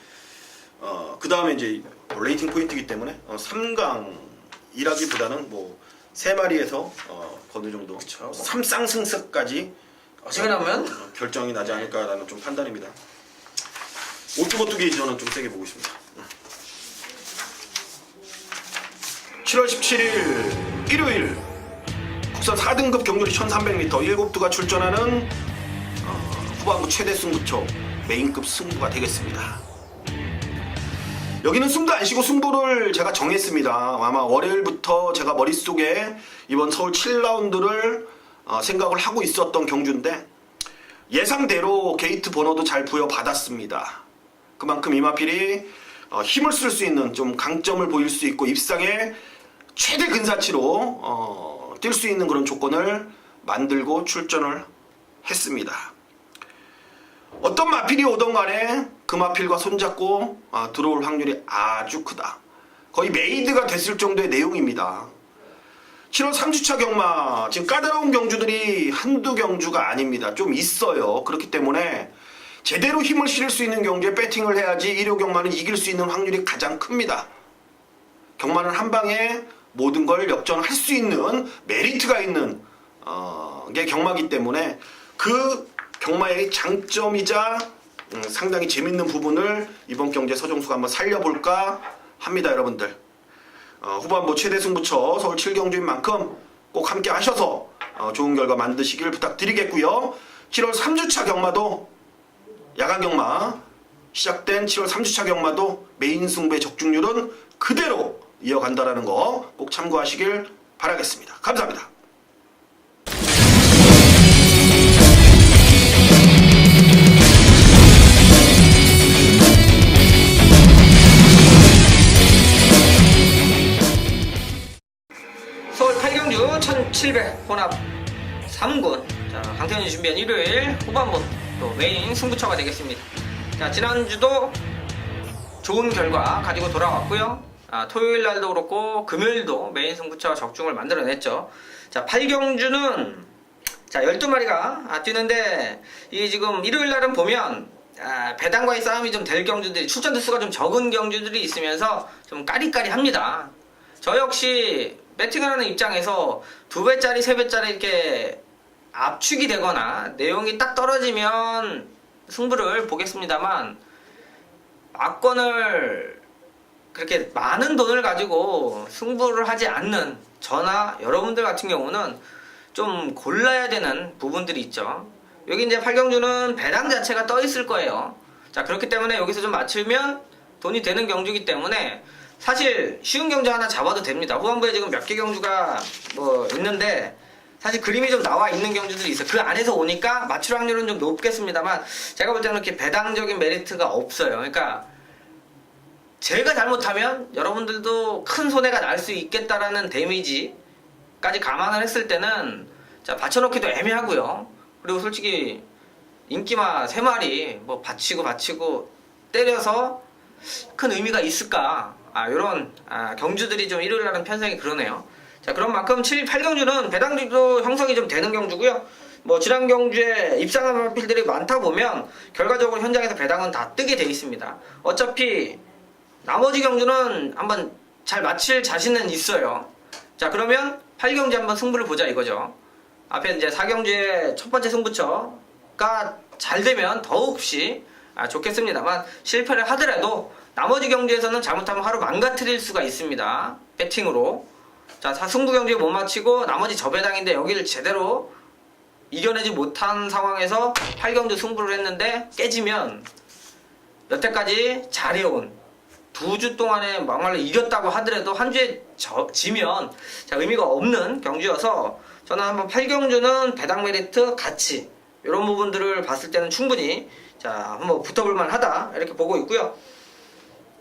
그 다음에 이제 레이팅 포인트이기 때문에 3강이라기보다는 뭐 3마리에서 어느 정도 그쵸. 3쌍승석까지 어지간하면 결정이 나지 않을까라는 좀 판단입니다. 오뚜고뚜기 저는 좀 세게 보고 있습니다. 7월 17일 일요일 국산 4등급 경주리 1300m 7두가 출전하는 후반부 최대 승부처 메인급 승부가 되겠습니다. 여기는 숨도 안 쉬고 승부를 제가 정했습니다. 아마 월요일부터 제가 머릿속에 이번 서울 7라운드를 생각을 하고 있었던 경주인데 예상대로 게이트 번호도 잘 부여받았습니다. 그만큼 이마필이 힘을 쓸 수 있는 좀 강점을 보일 수 있고 입상에 최대 근사치로 뛸 수 있는 그런 조건을 만들고 출전을 했습니다. 어떤 마필이 오던 간에 그 마필과 손잡고 들어올 확률이 아주 크다. 거의 메이드가 됐을 정도의 내용입니다. 7월 3주차 경마, 지금 까다로운 경주들이 한두 경주가 아닙니다. 좀 있어요. 그렇기 때문에 제대로 힘을 실을 수 있는 경주에 배팅을 해야지 일요 경마는 이길 수 있는 확률이 가장 큽니다. 경마는 한 방에 모든 걸 역전할 수 있는 메리트가 있는 게 경마기 때문에 그 경마의 장점이자 상당히 재밌는 부분을 이번 경주에 서정수가 한번 살려볼까 합니다. 여러분들 후반부 최대 승부처 서울 7경주인 만큼 꼭 함께 하셔서 좋은 결과 만드시길 부탁드리겠고요. 7월 3주차 경마도 야간 경마 시작된 7월 3주차 경마도 메인 승부의 적중률은 그대로 이어간다라는 거 꼭 참고하시길 바라겠습니다. 감사합니다. 서울 8경주 1700 혼합 3군. 자, 강태현이 준비한 일요일 후반부 또 메인 승부처가 되겠습니다. 자, 지난주도 좋은 결과 가지고 돌아왔고요. 토요일 날도 그렇고 금요일도 메인 승부처 적중을 만들어냈죠. 자, 8경주는 자 12마리가 뛰는데 이 지금 일요일 날은 보면 배당과의 싸움이 좀 될 경주들이 출전 횟수가 좀 적은 경주들이 있으면서 좀 까리까리합니다. 저 역시 배팅을 하는 입장에서 2배짜리 3배짜리 이렇게 압축이 되거나 내용이 딱 떨어지면 승부를 보겠습니다만 막권을 그렇게 많은 돈을 가지고 승부를 하지 않는 저나 여러분들 같은 경우는 좀 골라야 되는 부분들이 있죠. 여기 이제 8경주는 배당 자체가 떠 있을 거예요. 자, 그렇기 때문에 여기서 좀 맞추면 돈이 되는 경주이기 때문에 사실 쉬운 경주 하나 잡아도 됩니다. 후반부에 지금 몇 개 경주가 뭐 있는데 사실 그림이 좀 나와 있는 경주들이 있어요. 그 안에서 오니까 맞출 확률은 좀 높겠습니다만 제가 볼 때는 이렇게 배당적인 메리트가 없어요. 그러니까 제가 잘못하면 여러분들도 큰 손해가 날 수 있겠다라는 데미지까지 감안을 했을 때는 자, 받쳐놓기도 애매하고요. 그리고 솔직히 인기마 3마리 뭐 받치고 때려서 큰 의미가 있을까? 이런 경주들이 좀 일요일 날은 편성이 그러네요. 자, 그런 만큼 7, 8경주는 배당도 형성이 좀 되는 경주고요. 뭐 지난 경주에 입상한 마필들이 많다 보면 결과적으로 현장에서 배당은 다 뜨게 돼 있습니다. 어차피 나머지 경주는 한번 잘 맞힐 자신은 있어요. 자, 그러면 8경주 한번 승부를 보자 이거죠. 앞에 이제 4경주의 첫 번째 승부처가 잘 되면 더욱시 좋겠습니다만 실패를 하더라도 나머지 경주에서는 잘못하면 하루 망가뜨릴 수가 있습니다. 배팅으로. 자, 승부 경주에 못 맞히고 나머지 저배당인데 여기를 제대로 이겨내지 못한 상황에서 8경주 승부를 했는데 깨지면 여태까지 잘해온 2주 동안에 막말로 이겼다고 하더라도 한 주에 지면 자, 의미가 없는 경주여서 저는 한번 8경주는 배당 메리트 가치 이런 부분들을 봤을 때는 충분히 자, 한번 붙어볼 만하다 이렇게 보고 있고요.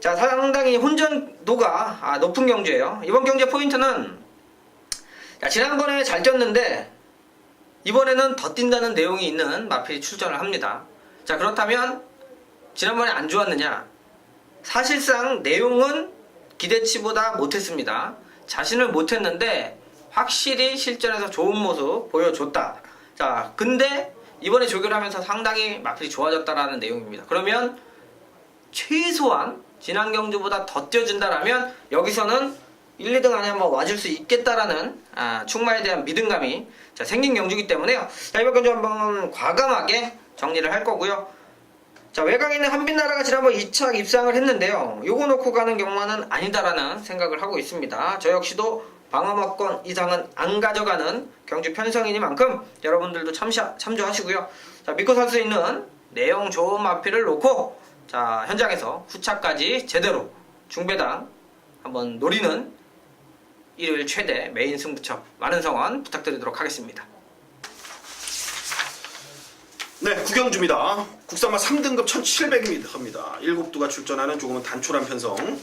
자, 상당히 혼전도가 높은 경주예요. 이번 경주의 포인트는 자, 지난번에 잘 뛰었는데 이번에는 더 뛴다는 내용이 있는 마필이 출전을 합니다. 자, 그렇다면 지난번에 안 좋았느냐? 사실상 내용은 기대치보다 못했습니다. 자신을 못했는데 확실히 실전에서 좋은 모습 보여줬다. 자, 근데 이번에 조결하면서 상당히 마필이 좋아졌다라는 내용입니다. 그러면 최소한 지난 경주보다 더 뛰어준다라면 여기서는 1, 2등 안에 한번 와줄 수 있겠다라는 충마에 대한 믿음감이 자, 생긴 경주이기 때문에요. 자, 이번 경주 한번 과감하게 정리를 할 거고요. 자, 외곽에 있는 한빛나라가 지난번 2차 입상을 했는데요. 요거 놓고 가는 경마는 아니다라는 생각을 하고 있습니다. 저 역시도 방어막권 이상은 안 가져가는 경주 편성이니만큼 여러분들도 참조하시고요. 자, 믿고 살 수 있는 내용 좋은 마필을 놓고 자, 현장에서 후차까지 제대로 중배당 한번 노리는 일요일 최대 메인 승부처 많은 성원 부탁드리도록 하겠습니다. 네, 구경주입니다. 국산마 3등급 1700입니다. 7두가 출전하는 조금은 단촐한 편성.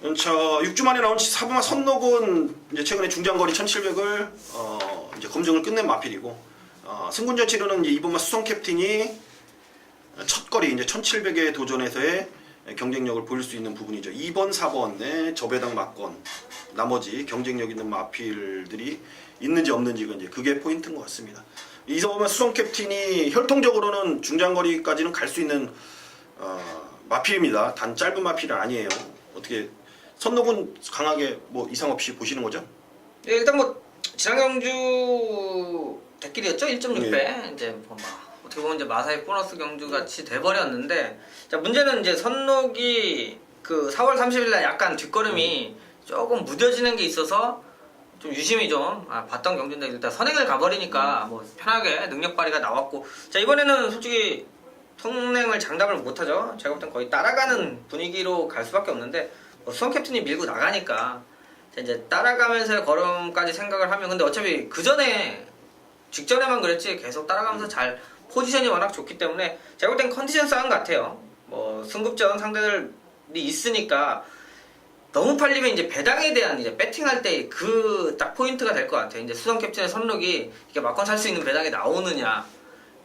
자, 6주 만에 나온 사부마 선녹은 이제 최근에 중장거리 1700을 이제 검증을 끝낸 마필이고 승군전 치료는 이제 이번만 수성 캡틴이 첫 거리 이제 1700에 도전해서의 경쟁력을 보일 수 있는 부분이죠. 2번, 4번의 저배당 막건 나머지 경쟁력 있는 마필들이 있는지 없는지가 이제 그게 포인트인 것 같습니다. 이번만 수성 캡틴이 혈통적으로는 중장거리까지는 갈 수 있는 마필입니다. 단 짧은 마필은 아니에요. 어떻게 선녹은 강하게 뭐 이상 없이 보시는 거죠? 네, 일단 뭐 지난 경주 대길이었죠 1.6배 이제 뭐 어떻게 보면 이제 마사의 보너스 경주 같이 돼버렸는데 자 문제는 이제 선녹이 그 4월 30일 날 약간 뒷걸음이 조금 무뎌지는 게 있어서 좀 유심히 좀 봤던 경주인데 일단 선행을 가버리니까 뭐 편하게 능력 발휘가 나왔고 자 이번에는 솔직히 선행을 장담을 못하죠. 제가 볼 땐 거의 따라가는 분위기로 갈 수밖에 없는데 뭐 수원 캡틴이 밀고 나가니까 이제 따라가면서의 걸음까지 생각을 하면 근데 어차피 그 전에 직전에만 그랬지 계속 따라가면서 잘 포지션이 워낙 좋기 때문에 제가 볼 땐 컨디션 싸움 같아요. 뭐 승급전 상대들이 있으니까 너무 팔리면 이제 배당에 대한 이제 배팅할 때 그 딱 포인트가 될 것 같아요. 이제 수성 캡틴의 선록이 이게 막건 살 수 있는 배당이 나오느냐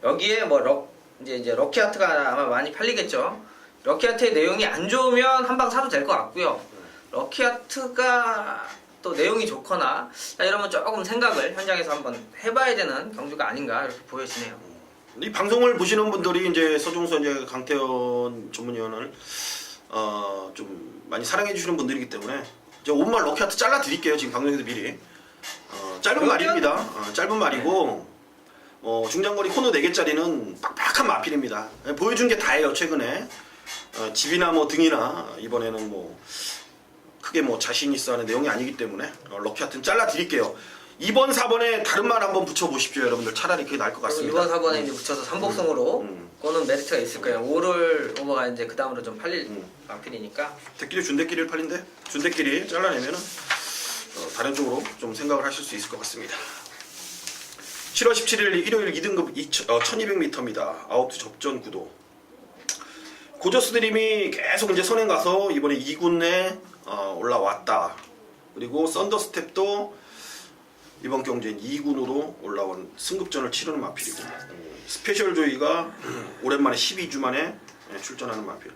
여기에 뭐 이제 럭키하트가 아마 많이 팔리겠죠. 럭키하트의 내용이 안 좋으면 한 방 사도 될 것 같고요. 럭키하트가 또 내용이 좋거나 이러면 조금 생각을 현장에서 한번 해봐야 되는 경주가 아닌가 이렇게 보여지네요. 이 방송을 보시는 분들이 이제 서종서 이제 강태현 전문위원을 좀 많이 사랑해 주시는 분들이기 때문에 이제 온말 럭키하트 잘라 드릴게요. 지금 방송에서 미리 짧은 말입니다. 짧은 말이고 중장거리 코너 4개짜리는 빡빡한 마필입니다. 보여준 게 다예요. 최근에 집이나 뭐 등이나 이번에는 뭐 크게 뭐 자신 있어 하는 내용이 아니기 때문에 럭키하트는 잘라 드릴게요. 2번, 4번에 다른 말 한번 붙여 보십시오, 여러분들. 차라리 그게 나을 것 같습니다. 2번, 4번에 이제 붙여서 삼복성으로 그거는 메리트가 있을 거예요. 5를 오버가 이제 그 다음으로 좀 팔릴 마필이니까. 대끼리 준대끼리를 팔린데 준대끼리 잘라내면은 다른 쪽으로 좀 생각을 하실 수 있을 것 같습니다. 7월 17일 일요일 2등급 1200m입니다. 아웃 접전 구도. 고저스 드림이 계속 이제 선행 가서 이번에 2군에 올라왔다. 그리고 썬더스텝도 이번 경주엔 2군으로 올라온 승급전을 치르는 마필이고 스페셜 조이가 오랜만에 12주 만에 출전하는 마필.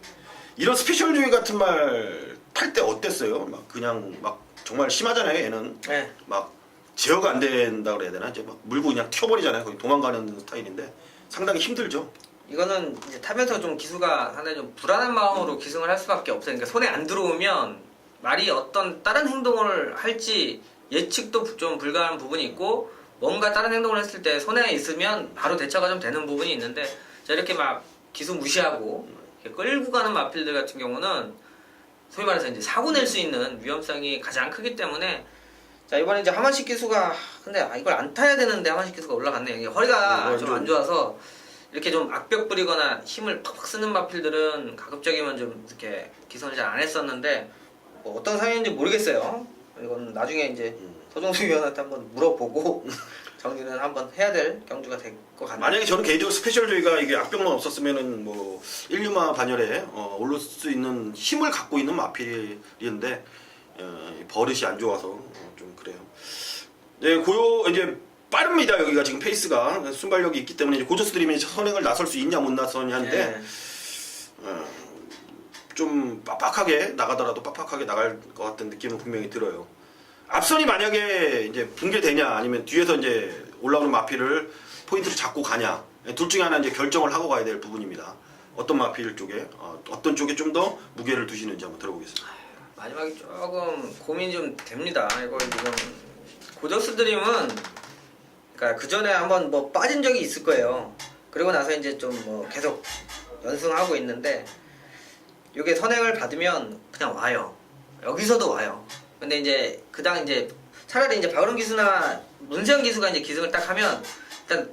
이런 스페셜 조이 같은 말 탈 때 어땠어요? 막 그냥 막 정말 심하잖아요. 얘는 네. 막 제어가 안 된다 그래야 되나? 이제 막 물고 그냥 튀어버리잖아요. 거의 도망가는 스타일인데 상당히 힘들죠. 이거는 이제 타면서 좀 기수가 상당히 좀 불안한 마음으로 기승을 할 수밖에 없어요. 그러니까 손에 안 들어오면 말이 어떤 다른 행동을 할지 예측도 좀 불가한 부분이 있고 뭔가 다른 행동을 했을 때 손에 있으면 바로 대처가 좀 되는 부분이 있는데 자 이렇게 막 기수 무시하고 이렇게 끌고 가는 마필들 같은 경우는 소위 말해서 이제 사고 낼 수 있는 위험성이 가장 크기 때문에 자 이번에 이제 하만식 기수가 근데 이걸 안 타야 되는데 하만식 기수가 올라갔네요. 이게 허리가 좀 안 좋아서 이렇게 좀 악벽 부리거나 힘을 팍팍 쓰는 마필들은 가급적이면 좀 이렇게 기선을 잘 안 했었는데 뭐 어떤 상황인지 모르겠어요. 이건 나중에 이제 서종수 위원한테 한번 물어보고 정리는 한번 해야 될 경주가 될 것 같네요. 만약에 저는 개인적으로 스페셜 조이가 이게 악병만 없었으면은 뭐 1, 2마 반열에 오를 수 있는 힘을 갖고 있는 마필인데 버릇이 안 좋아서 좀 그래요. 네, 이제 빠릅니다. 여기가 지금 페이스가 순발력이 있기 때문에 이제 고저스 드림이 선행을 나설 수 있냐 못 나서냐인데 좀 빡빡하게 나가더라도 빡빡하게 나갈 것 같은 느낌은 분명히 들어요. 앞선이 만약에 이제 붕괴되냐 아니면 뒤에서 이제 올라오는 마필을 포인트로 잡고 가냐 둘 중에 하나 이제 결정을 하고 가야 될 부분입니다. 어떤 마필 쪽에 어떤 쪽에 좀 더 무게를 두시는지 한번 들어보겠습니다. 마지막에 조금 고민이 좀 됩니다. 이거 지금 고저스 드림은 그러니까 그 전에 한번 뭐 빠진 적이 있을 거예요. 그리고 나서 이제 좀 뭐 계속 연승하고 있는데 이게 선행을 받으면 그냥 와요. 여기서도 와요. 근데 이제 그당 이제 차라리 이제 박은호 기수나 문세영 기수가 이제 기승을 딱 하면 일단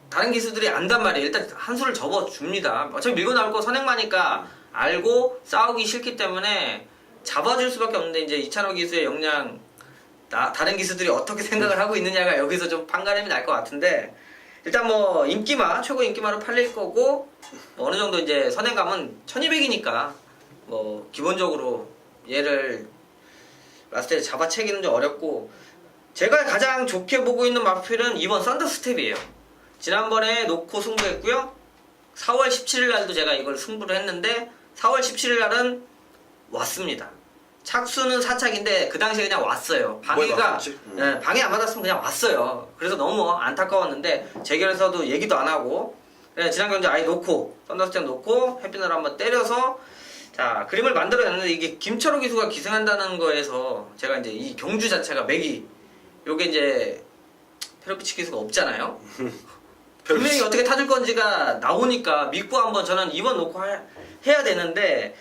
다른 기수들이 안단 말이에요. 일단 한 수를 접어 줍니다. 어차피 밀고 나올 거 선행마니까 알고 싸우기 싫기 때문에 잡아줄 수밖에 없는데 이제 이찬호 기수의 역량 다른 기수들이 어떻게 생각을 하고 있느냐가 여기서 좀 판가름이 날 것 같은데 일단 뭐 인기마 최고 인기마로 팔릴 거고 뭐 어느 정도 이제 선행감은 1200이니까 뭐 기본적으로 얘를 라스트에 잡아채기는 좀 어렵고 제가 가장 좋게 보고 있는 마필은 이번 썬더스텝이에요. 지난번에 놓고 승부했고요. 4월 17일 날도 제가 이걸 승부를 했는데 4월 17일 날은 왔습니다. 착수는 4착인데 그 당시에 그냥 왔어요. 방해가 네, 방해 안 받았으면 그냥 왔어요. 그래서 너무 안타까웠는데 재결에서도 얘기도 안 하고 그냥 지난 경기 아예 놓고 썬더스텝 놓고 햇빛을 한번 때려서 자 그림을 만들어냈는데 이게 김철호 기수가 기승한다는 거에서 제가 이제 이 경주 자체가 맥이 요게 이제 페로피치 기수가 없잖아요. 분명히 어떻게 타줄 건지가 나오니까 믿고 한번 저는 이번 놓고 해야 되는데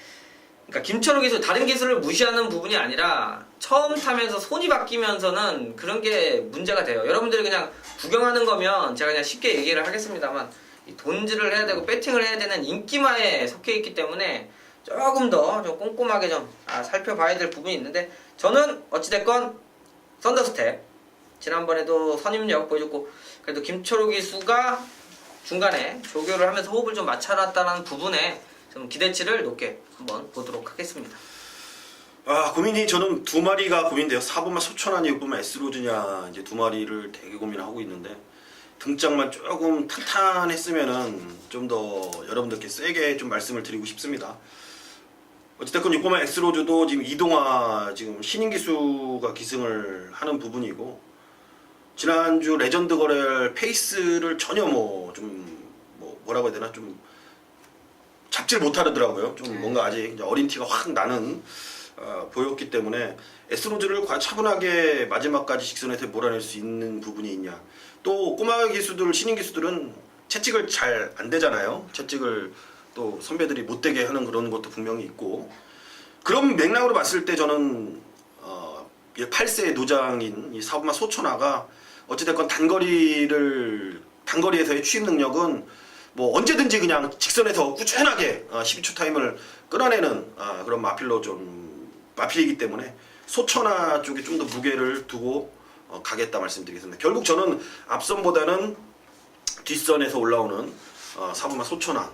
그러니까 김철호 기수 다른 기술을 무시하는 부분이 아니라 처음 타면서 손이 바뀌면서는 그런 게 문제가 돼요. 여러분들이 그냥 구경하는 거면 제가 그냥 쉽게 얘기를 하겠습니다만 이 돈질을 해야 되고 배팅을 해야 되는 인기마에 속해 있기 때문에 조금 더 좀 꼼꼼하게 좀 살펴봐야 될 부분이 있는데 저는 어찌됐건 썬더스텝 지난번에도 선임력 보여줬고 그래도 김철호 기수가 중간에 조교를 하면서 호흡을 좀 맞춰놨다는 부분에 좀 기대치를 높게 한번 보도록 하겠습니다. 고민이 저는 두 마리가 고민돼요. 4번만 소천하니 6번만 S로즈냐 이제 두 마리를 되게 고민하고 있는데 등짝만 조금 탄탄했으면은 좀 더 여러분들께 세게 좀 말씀을 드리고 싶습니다. 어쨌든 6번만 S로즈도 지금 이동화 지금 신인 기수가 기승을 하는 부분이고 지난주 레전드 거래할 페이스를 전혀 뭐라고 해야 되나 좀 잡지를 못하더라고요. 좀 뭔가 아직 이제 어린 티가 확 나는 보였기 때문에 S로즈를 과연 차분하게 마지막까지 직선에서 몰아낼 수 있는 부분이 있냐. 또 꼬마 기수들 신인 기수들은 채찍을 잘 안 되잖아요. 채찍을 또 선배들이 못되게 하는 그런 것도 분명히 있고 그런 맥락으로 봤을 때 저는 8세의 노장인 이 사부마 소천하가 어찌됐건 단거리에서의 취입 능력은 뭐 언제든지 그냥 직선에서 꾸준하게 12초 타임을 끌어내는 그런 마필이기 때문에 소천하 쪽에 좀 더 무게를 두고 가겠다 말씀드리겠습니다. 결국 저는 앞선보다는 뒷선에서 올라오는 사부마 소천하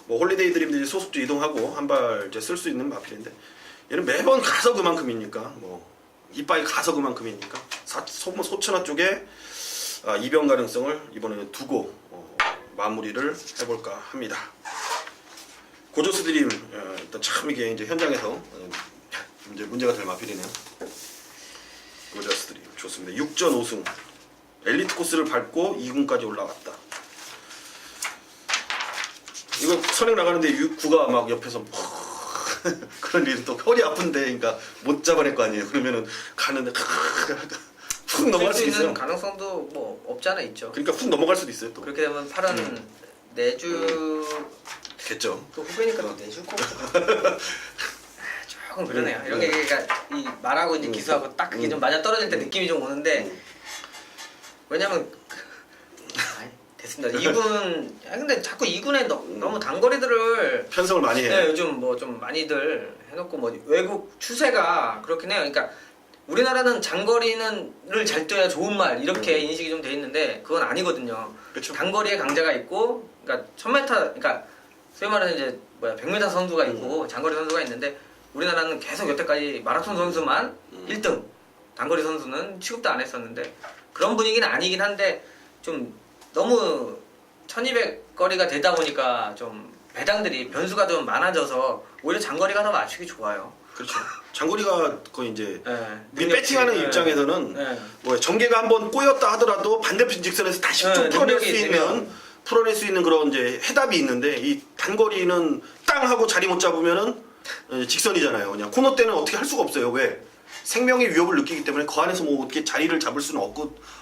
뭐 홀리데이 드림들이 소속도 이동하고 한 발 이제 쓸 수 있는 마필인데 얘는 매번 가서 그만큼이니까 뭐 이빨이 가서 그만큼이니까 소천하 쪽에 이변 가능성을 이번에는 두고 마무리를 해볼까 합니다. 고조스 드림 일단 참 이게 이제 현장에서 이제 문제가 될 마필이네요. 고조스 드림 좋습니다. 6전 5승 엘리트 코스를 밟고 2군까지 올라갔다. 이거 선행 나가는데 9가 막 옆에서 그런 일은 또 허리 아픈데 그러니까 못 잡아낼 거 아니에요. 그러면은 가는데 훅 넘어갈 수 있어요. 가능성도 뭐 없지 않아 있죠. 그러니까 훅 넘어갈 수도 있어요. 또 그렇게 되면 팔은 겠죠. 또 후배니까 또 내줄 거고. 조금 그러네요. 이런 게 그러니까 이 말하고 이제 기수하고 딱 그게 좀 맞아 떨어질 때 느낌이 좀 오는데 왜냐면 됐습니다. 2군 근데 자꾸 2군에 너무 단거리들을 편성을 많이 해요. 네, 요즘 뭐 좀 많이들 해놓고 뭐 외국 추세가 그렇긴 해요. 그러니까 우리나라는 장거리는를 잘 뛰어야 좋은 말 이렇게 인식이 좀 돼 있는데 그건 아니거든요. 그쵸. 단거리에 강자가 있고 그러니까 1000m 그러니까 소위 말하는 이제 100m 선수가 있고 장거리 선수가 있는데 우리나라는 계속 여태까지 마라톤 선수만 1등 단거리 선수는 취급도 안 했었는데 그런 분위기는 아니긴 한데 좀 너무 1200거리가 되다 보니까 좀 배당들이 변수가 좀 많아져서 오히려 장거리가 더 맞추기 좋아요. 그렇죠. 장거리가 거의 이제 네. 배팅하는 네. 입장에서는 네. 뭐 전개가 한번 꼬였다 하더라도 반대편 직선에서 다시 좀 풀어낼 수 있는 그런 이제 해답이 있는데 이 단거리는 땅 하고 자리 못 잡으면은 직선이잖아요. 그냥 코너 때는 어떻게 할 수가 없어요. 왜? 생명의 위협을 느끼기 때문에 그 안에서 뭐 어떻게 자리를 잡을 수는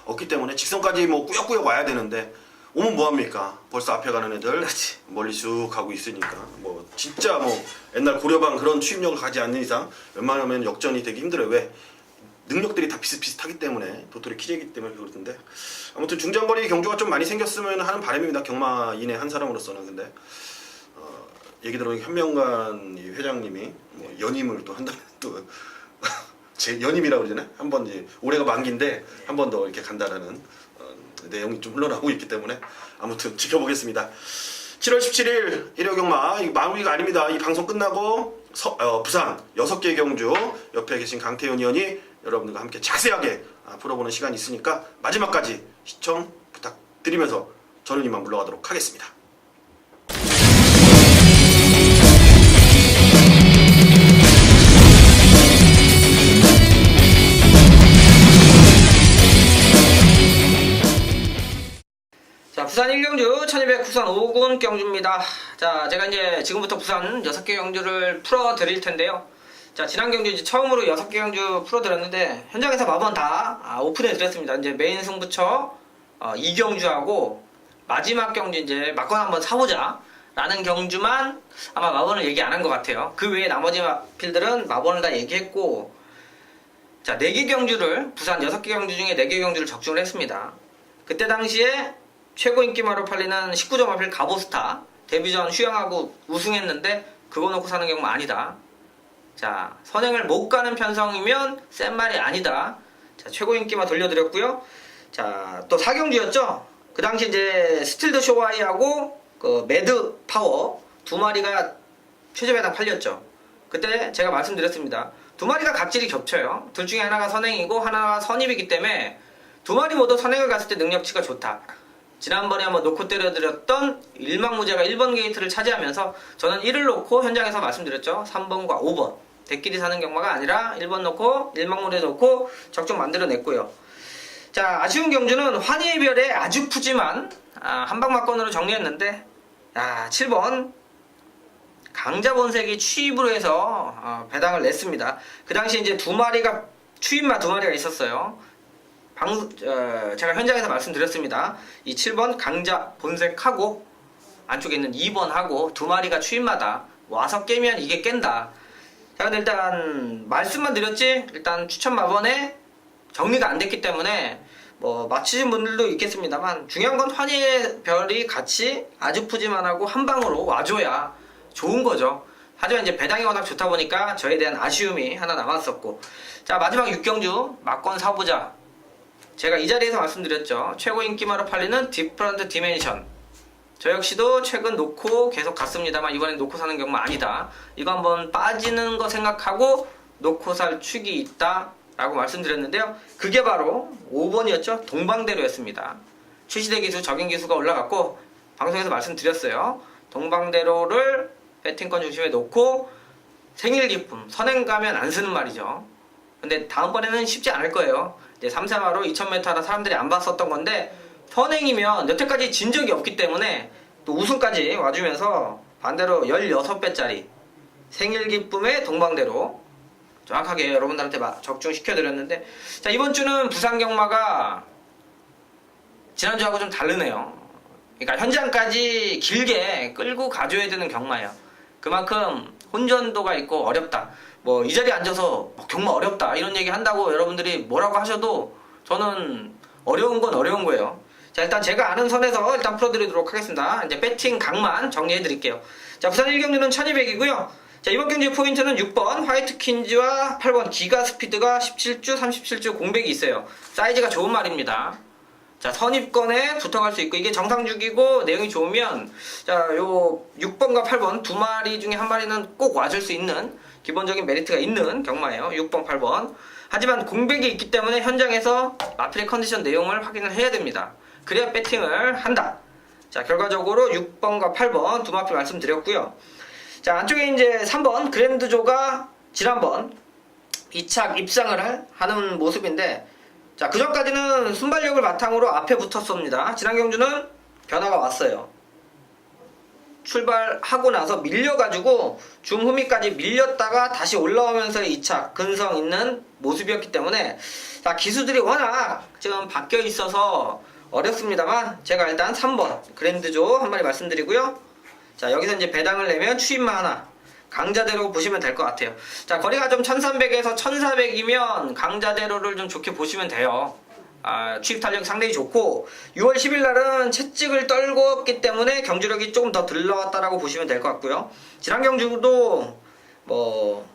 없기 때문에 직선까지 뭐 꾸역꾸역 와야 되는데 오면 뭐합니까? 벌써 앞에 가는 애들 멀리 쭉 가고 있으니까 뭐 진짜 뭐 옛날 고려방 그런 추임력을 가지 않는 이상 웬만하면 역전이 되기 힘들어요. 왜? 능력들이 다 비슷비슷하기 때문에 도토리 키재기 때문에 그러던데 아무튼 중장거리 경주가 좀 많이 생겼으면 하는 바람입니다. 경마인의 한 사람으로서는. 근데 얘기 들어보니 현명관 회장님이 뭐 연임을 또 한다면 또 제 연임이라고 그러잖아요. 한번 이제 올해가 만기인데 한 번 더 이렇게 간다라는 내용이 좀 흘러나오고 있기 때문에 아무튼 지켜보겠습니다. 7월 17일 일요경마 마무리가 아닙니다. 이 방송 끝나고 부산 6개 경주 옆에 계신 강태현 의원이 여러분들과 함께 자세하게 풀어보는 시간이 있으니까 마지막까지 시청 부탁드리면서 저는 이만 물러가도록 하겠습니다. 자, 부산 1경주 1200 부산 5군 경주입니다. 자, 제가 이제 지금부터 부산 6개 경주를 풀어 드릴 텐데요. 자, 지난 경주 이제 처음으로 6개 경주 풀어 드렸는데 현장에서 마번 다 오픈해 드렸습니다. 이제 메인 승부처 2경주하고 마지막 경주 이제 막건 한번 사보자 라는 경주만 아마 마번을 얘기 안 한 것 같아요. 그 외에 나머지 필들은 마번을 다 얘기했고, 자, 4개 경주를 부산 6개 경주 중에 4개 경주를 적중을 했습니다. 그때 당시에 최고 인기마로 팔리는 19점 앞필 가보스타 데뷔전 휴양하고 우승했는데 그거 놓고 사는 경우는 아니다. 자, 선행을 못 가는 편성이면 센 말이 아니다. 자, 최고 인기마 돌려드렸고요. 자, 또 4경주였죠. 그 당시 이제 스틸드 쇼와이하고 그 매드 파워 두 마리가 최저 배당 팔렸죠. 그때 제가 말씀드렸습니다. 두 마리가 각질이 겹쳐요. 둘 중에 하나가 선행이고 하나가 선입이기 때문에 두 마리 모두 선행을 갔을 때 능력치가 좋다. 지난번에 한번 놓고 때려드렸던 일망무제가 1번 게이트를 차지하면서 저는 1을 놓고 현장에서 말씀드렸죠. 3번과 5번 대끼리 사는 경마가 아니라 1번 놓고 일망무제 놓고 적중 만들어냈고요. 자, 아쉬운 경주는 환희의 별에 아주 푸짐한 한방막건으로 정리했는데 7번 강자본색이 취입으로 해서 배당을 냈습니다. 그 당시 이제 취입마 두 마리가 있었어요. 제가 현장에서 말씀드렸습니다. 이 7번 강자 본색하고 안쪽에 있는 2번하고 두 마리가 취입마다 와서 깨면 이게 깬다. 자, 근데 일단 말씀만 드렸지 일단 추천 마번에 정리가 안 됐기 때문에 뭐 맞히신 분들도 있겠습니다만 중요한 건 환희의 별이 같이 아주 푸짐한하고 한 방으로 와줘야 좋은 거죠. 하지만 이제 배당이 워낙 좋다 보니까 저에 대한 아쉬움이 하나 남았었고, 자, 마지막 6경주 막건 사보자. 제가 이 자리에서 말씀드렸죠. 최고 인기마로 팔리는 디프런트 디멘션. 저 역시도 최근 놓고 계속 갔습니다만 이번엔 놓고 사는 경우는 아니다. 이거 한번 빠지는 거 생각하고 놓고 살 축이 있다 라고 말씀드렸는데요. 그게 바로 5번이었죠. 동방대로였습니다. 출시대 기수, 적용 기수가 올라갔고 방송에서 말씀드렸어요. 동방대로를 배팅권 중심에 놓고 생일 기쁨, 선행 가면 안 쓰는 말이죠. 근데 다음번에는 쉽지 않을 거예요. 이제 3세마로 2000m라 사람들이 안 봤었던 건데 선행이면 여태까지 진 적이 없기 때문에 또 우승까지 와주면서 반대로 16배짜리 생일 기쁨의 동방대로 정확하게 여러분들한테 적중시켜드렸는데, 자, 이번 주는 부산 경마가 지난주하고 좀 다르네요. 그러니까 현장까지 길게 끌고 가줘야 되는 경마예요. 그만큼 혼전도가 있고 어렵다. 뭐 이 자리에 앉아서 경마 어렵다 이런 얘기 한다고 여러분들이 뭐라고 하셔도 저는 어려운 건 어려운 거예요. 자, 일단 제가 아는 선에서 일단 풀어드리도록 하겠습니다. 이제 배팅 각만 정리해드릴게요. 자, 부산 1경주는 1200이고요. 자, 이번 경주의 포인트는 6번 화이트 퀸즈와 8번 기가 스피드가 17주, 37주 공백이 있어요. 사이즈가 좋은 말입니다. 자, 선입권에 붙어갈 수 있고 이게 정상주기고 내용이 좋으면 자, 요 6번과 8번 두 마리 중에 한 마리는 꼭 와줄 수 있는 기본적인 메리트가 있는 경마예요. 6번, 8번. 하지만 공백이 있기 때문에 현장에서 마필의 컨디션 내용을 확인을 해야 됩니다. 그래야 배팅을 한다. 자, 결과적으로 6번과 8번 두 마필 말씀드렸고요. 자, 안쪽에 이제 3번 그랜드조가 지난번 2착 입상을 하는 모습인데, 자, 그 전까지는 순발력을 바탕으로 앞에 붙었습니다. 지난 경주는 변화가 왔어요. 출발하고 나서 밀려가지고 중후미까지 밀렸다가 다시 올라오면서 2차 근성 있는 모습이었기 때문에 자, 기수들이 워낙 지금 바뀌어 있어서 어렵습니다만 제가 일단 3번 그랜드조 한 마리 말씀드리고요. 자, 여기서 이제 배당을 내면 추임마 하나 강자대로 보시면 될 것 같아요. 자, 거리가 좀 1300에서 1400이면 강자대로를 좀 좋게 보시면 돼요. 취입 탄력이 상당히 좋고 6월 10일 날은 채찍을 떨궜기 때문에 경주력이 조금 더 들러왔다라고 보시면 될 것 같고요. 지난 경주도 뭐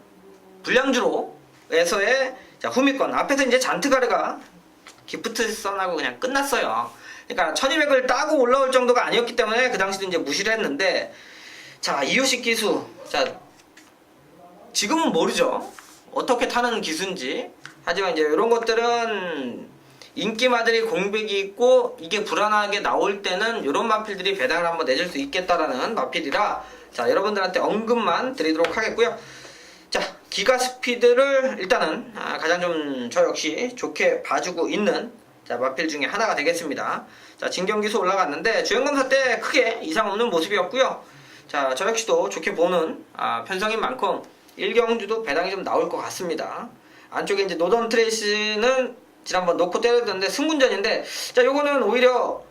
불량주로에서의 후미권 앞에서 이제 잔트가르가 기프트 선하고 그냥 끝났어요. 그러니까 1200을 따고 올라올 정도가 아니었기 때문에 그 당시도 이제 무시를 했는데, 자, 이효식 기수, 자, 지금은 모르죠. 어떻게 타는 기수인지. 하지만 이제 이런 것들은 인기마들이 공백이 있고 이게 불안하게 나올 때는 이런 마필들이 배당을 한번 내줄 수 있겠다라는 마필이라 자 여러분들한테 언급만 드리도록 하겠고요. 자 기가 스피드를 일단은 가장 좀 저 역시 좋게 봐주고 있는 자 마필 중에 하나가 되겠습니다. 자 진경기수 올라갔는데 주행검사 때 크게 이상 없는 모습이었고요. 자 저 역시도 좋게 보는 편성인 만큼 1경주도 배당이 좀 나올 것 같습니다. 안쪽에 이제 노던 트레이스는 지난번 놓고 때렸는데 승군전인데 자 요거는 오히려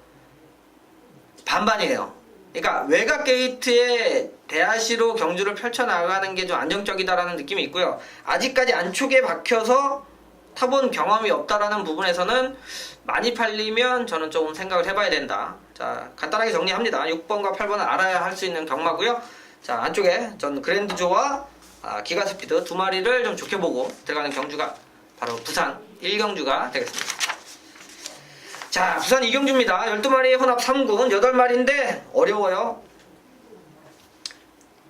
반반이에요. 그러니까 외곽 게이트에 대하시로 경주를 펼쳐나가는 게 좀 안정적이다라는 느낌이 있고요. 아직까지 안쪽에 박혀서 타본 경험이 없다라는 부분에서는 많이 팔리면 저는 조금 생각을 해봐야 된다. 자 간단하게 정리합니다. 6번과 8번은 알아야 할 수 있는 경마고요. 자 안쪽에 전 그랜드조와 기가 스피드 두 마리를 좀 좋게 보고 들어가는 경주가 바로 부산 1경주가 되겠습니다. 자 부산 2경주입니다. 12마리의 혼합 3군 8마리인데 어려워요.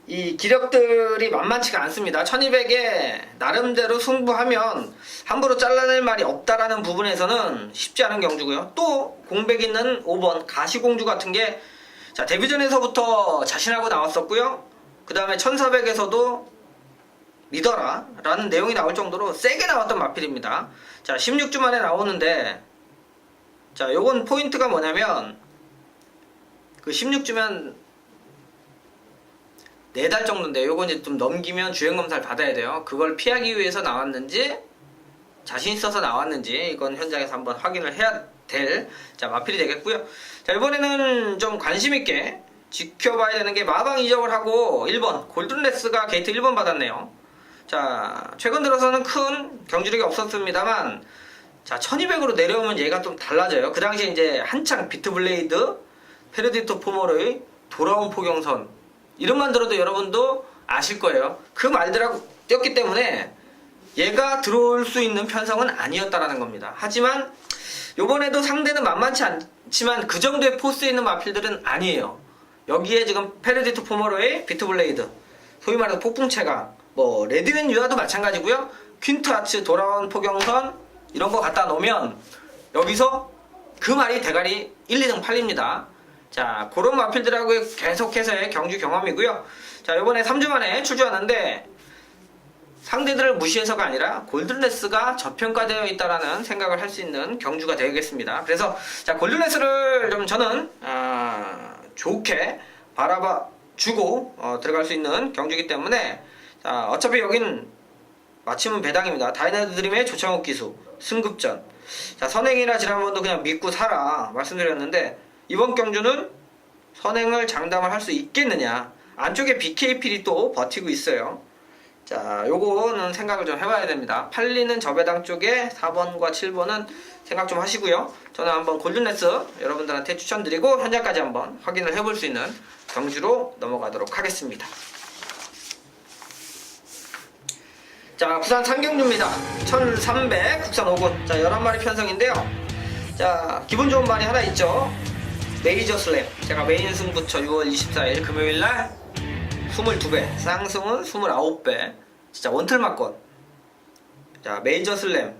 이 기력들이 만만치가 않습니다. 1200에 나름대로 승부하면 함부로 잘라낼 말이 없다라는 부분에서는 쉽지 않은 경주고요. 또 공백 있는 5번 가시공주 같은 게 자 데뷔전에서부터 자신하고 나왔었고요. 그 다음에 1400에서도 믿어라 라는 내용이 나올 정도로 세게 나왔던 마필입니다. 자 16주 만에 나오는데 자 요건 포인트가 뭐냐면 그 16주면 4달 정도인데 요건 이제 좀 넘기면 주행검사를 받아야 돼요. 그걸 피하기 위해서 나왔는지 자신 있어서 나왔는지 이건 현장에서 한번 확인을 해야 될 자 마필이 되겠고요. 자 이번에는 좀 관심있게 지켜봐야 되는 게 마방 이적을 하고 1번 골든레스가 게이트 1번 받았네요. 자 최근 들어서는 큰 경주력이 없었습니다만 자 1200으로 내려오면 얘가 좀 달라져요. 그 당시에 이제 한창 비트블레이드 페르디토 포멀의 돌아온 포경선 이름만 들어도 여러분도 아실 거예요. 그 말들하고 뛰었기 때문에 얘가 들어올 수 있는 편성은 아니었다라는 겁니다. 하지만 요번에도 상대는 만만치 않지만 그 정도의 포스에 있는 마필들은 아니에요. 여기에 지금 페르디토 포멀의 비트블레이드 소위 말해서 폭풍체가 뭐 레드윈 유아도 마찬가지고요. 퀸트아츠 돌아온 포경선 이런 거 갖다 놓으면 여기서 그 말이 대가리 1, 2등 팔립니다. 자 그런 마필들하고 계속해서의 경주 경험이고요. 자 이번에 3주 만에 출주하는데 상대들을 무시해서가 아니라 골든레스가 저평가되어 있다라는 생각을 할 수 있는 경주가 되겠습니다. 그래서 자 골든레스를 좀 저는 좋게 바라봐 주고 들어갈 수 있는 경주이기 때문에 자 어차피 여긴 마침은 배당입니다. 다이나드 드림의 조창욱 기수 승급전 자 선행이라 지난번도 그냥 믿고 살아 말씀드렸는데 이번 경주는 선행을 장담을 할 수 있겠느냐 안쪽에 BKP이 또 버티고 있어요. 자 요거는 생각을 좀 해봐야 됩니다. 팔리는 저배당 쪽에 4번과 7번은 생각 좀 하시고요. 저는 한번 골든레스 여러분들한테 추천드리고 현장까지 한번 확인을 해볼 수 있는 경주로 넘어가도록 하겠습니다. 자 부산 3경주입니다. 1300 국산 5군 자 11마리 편성인데요. 자 기분 좋은 말이 하나 있죠. 메이저 슬램 제가 메인 승부처 6월 24일 금요일날 22배 쌍승은 29배 진짜 원틀맞건 자 메이저 슬램에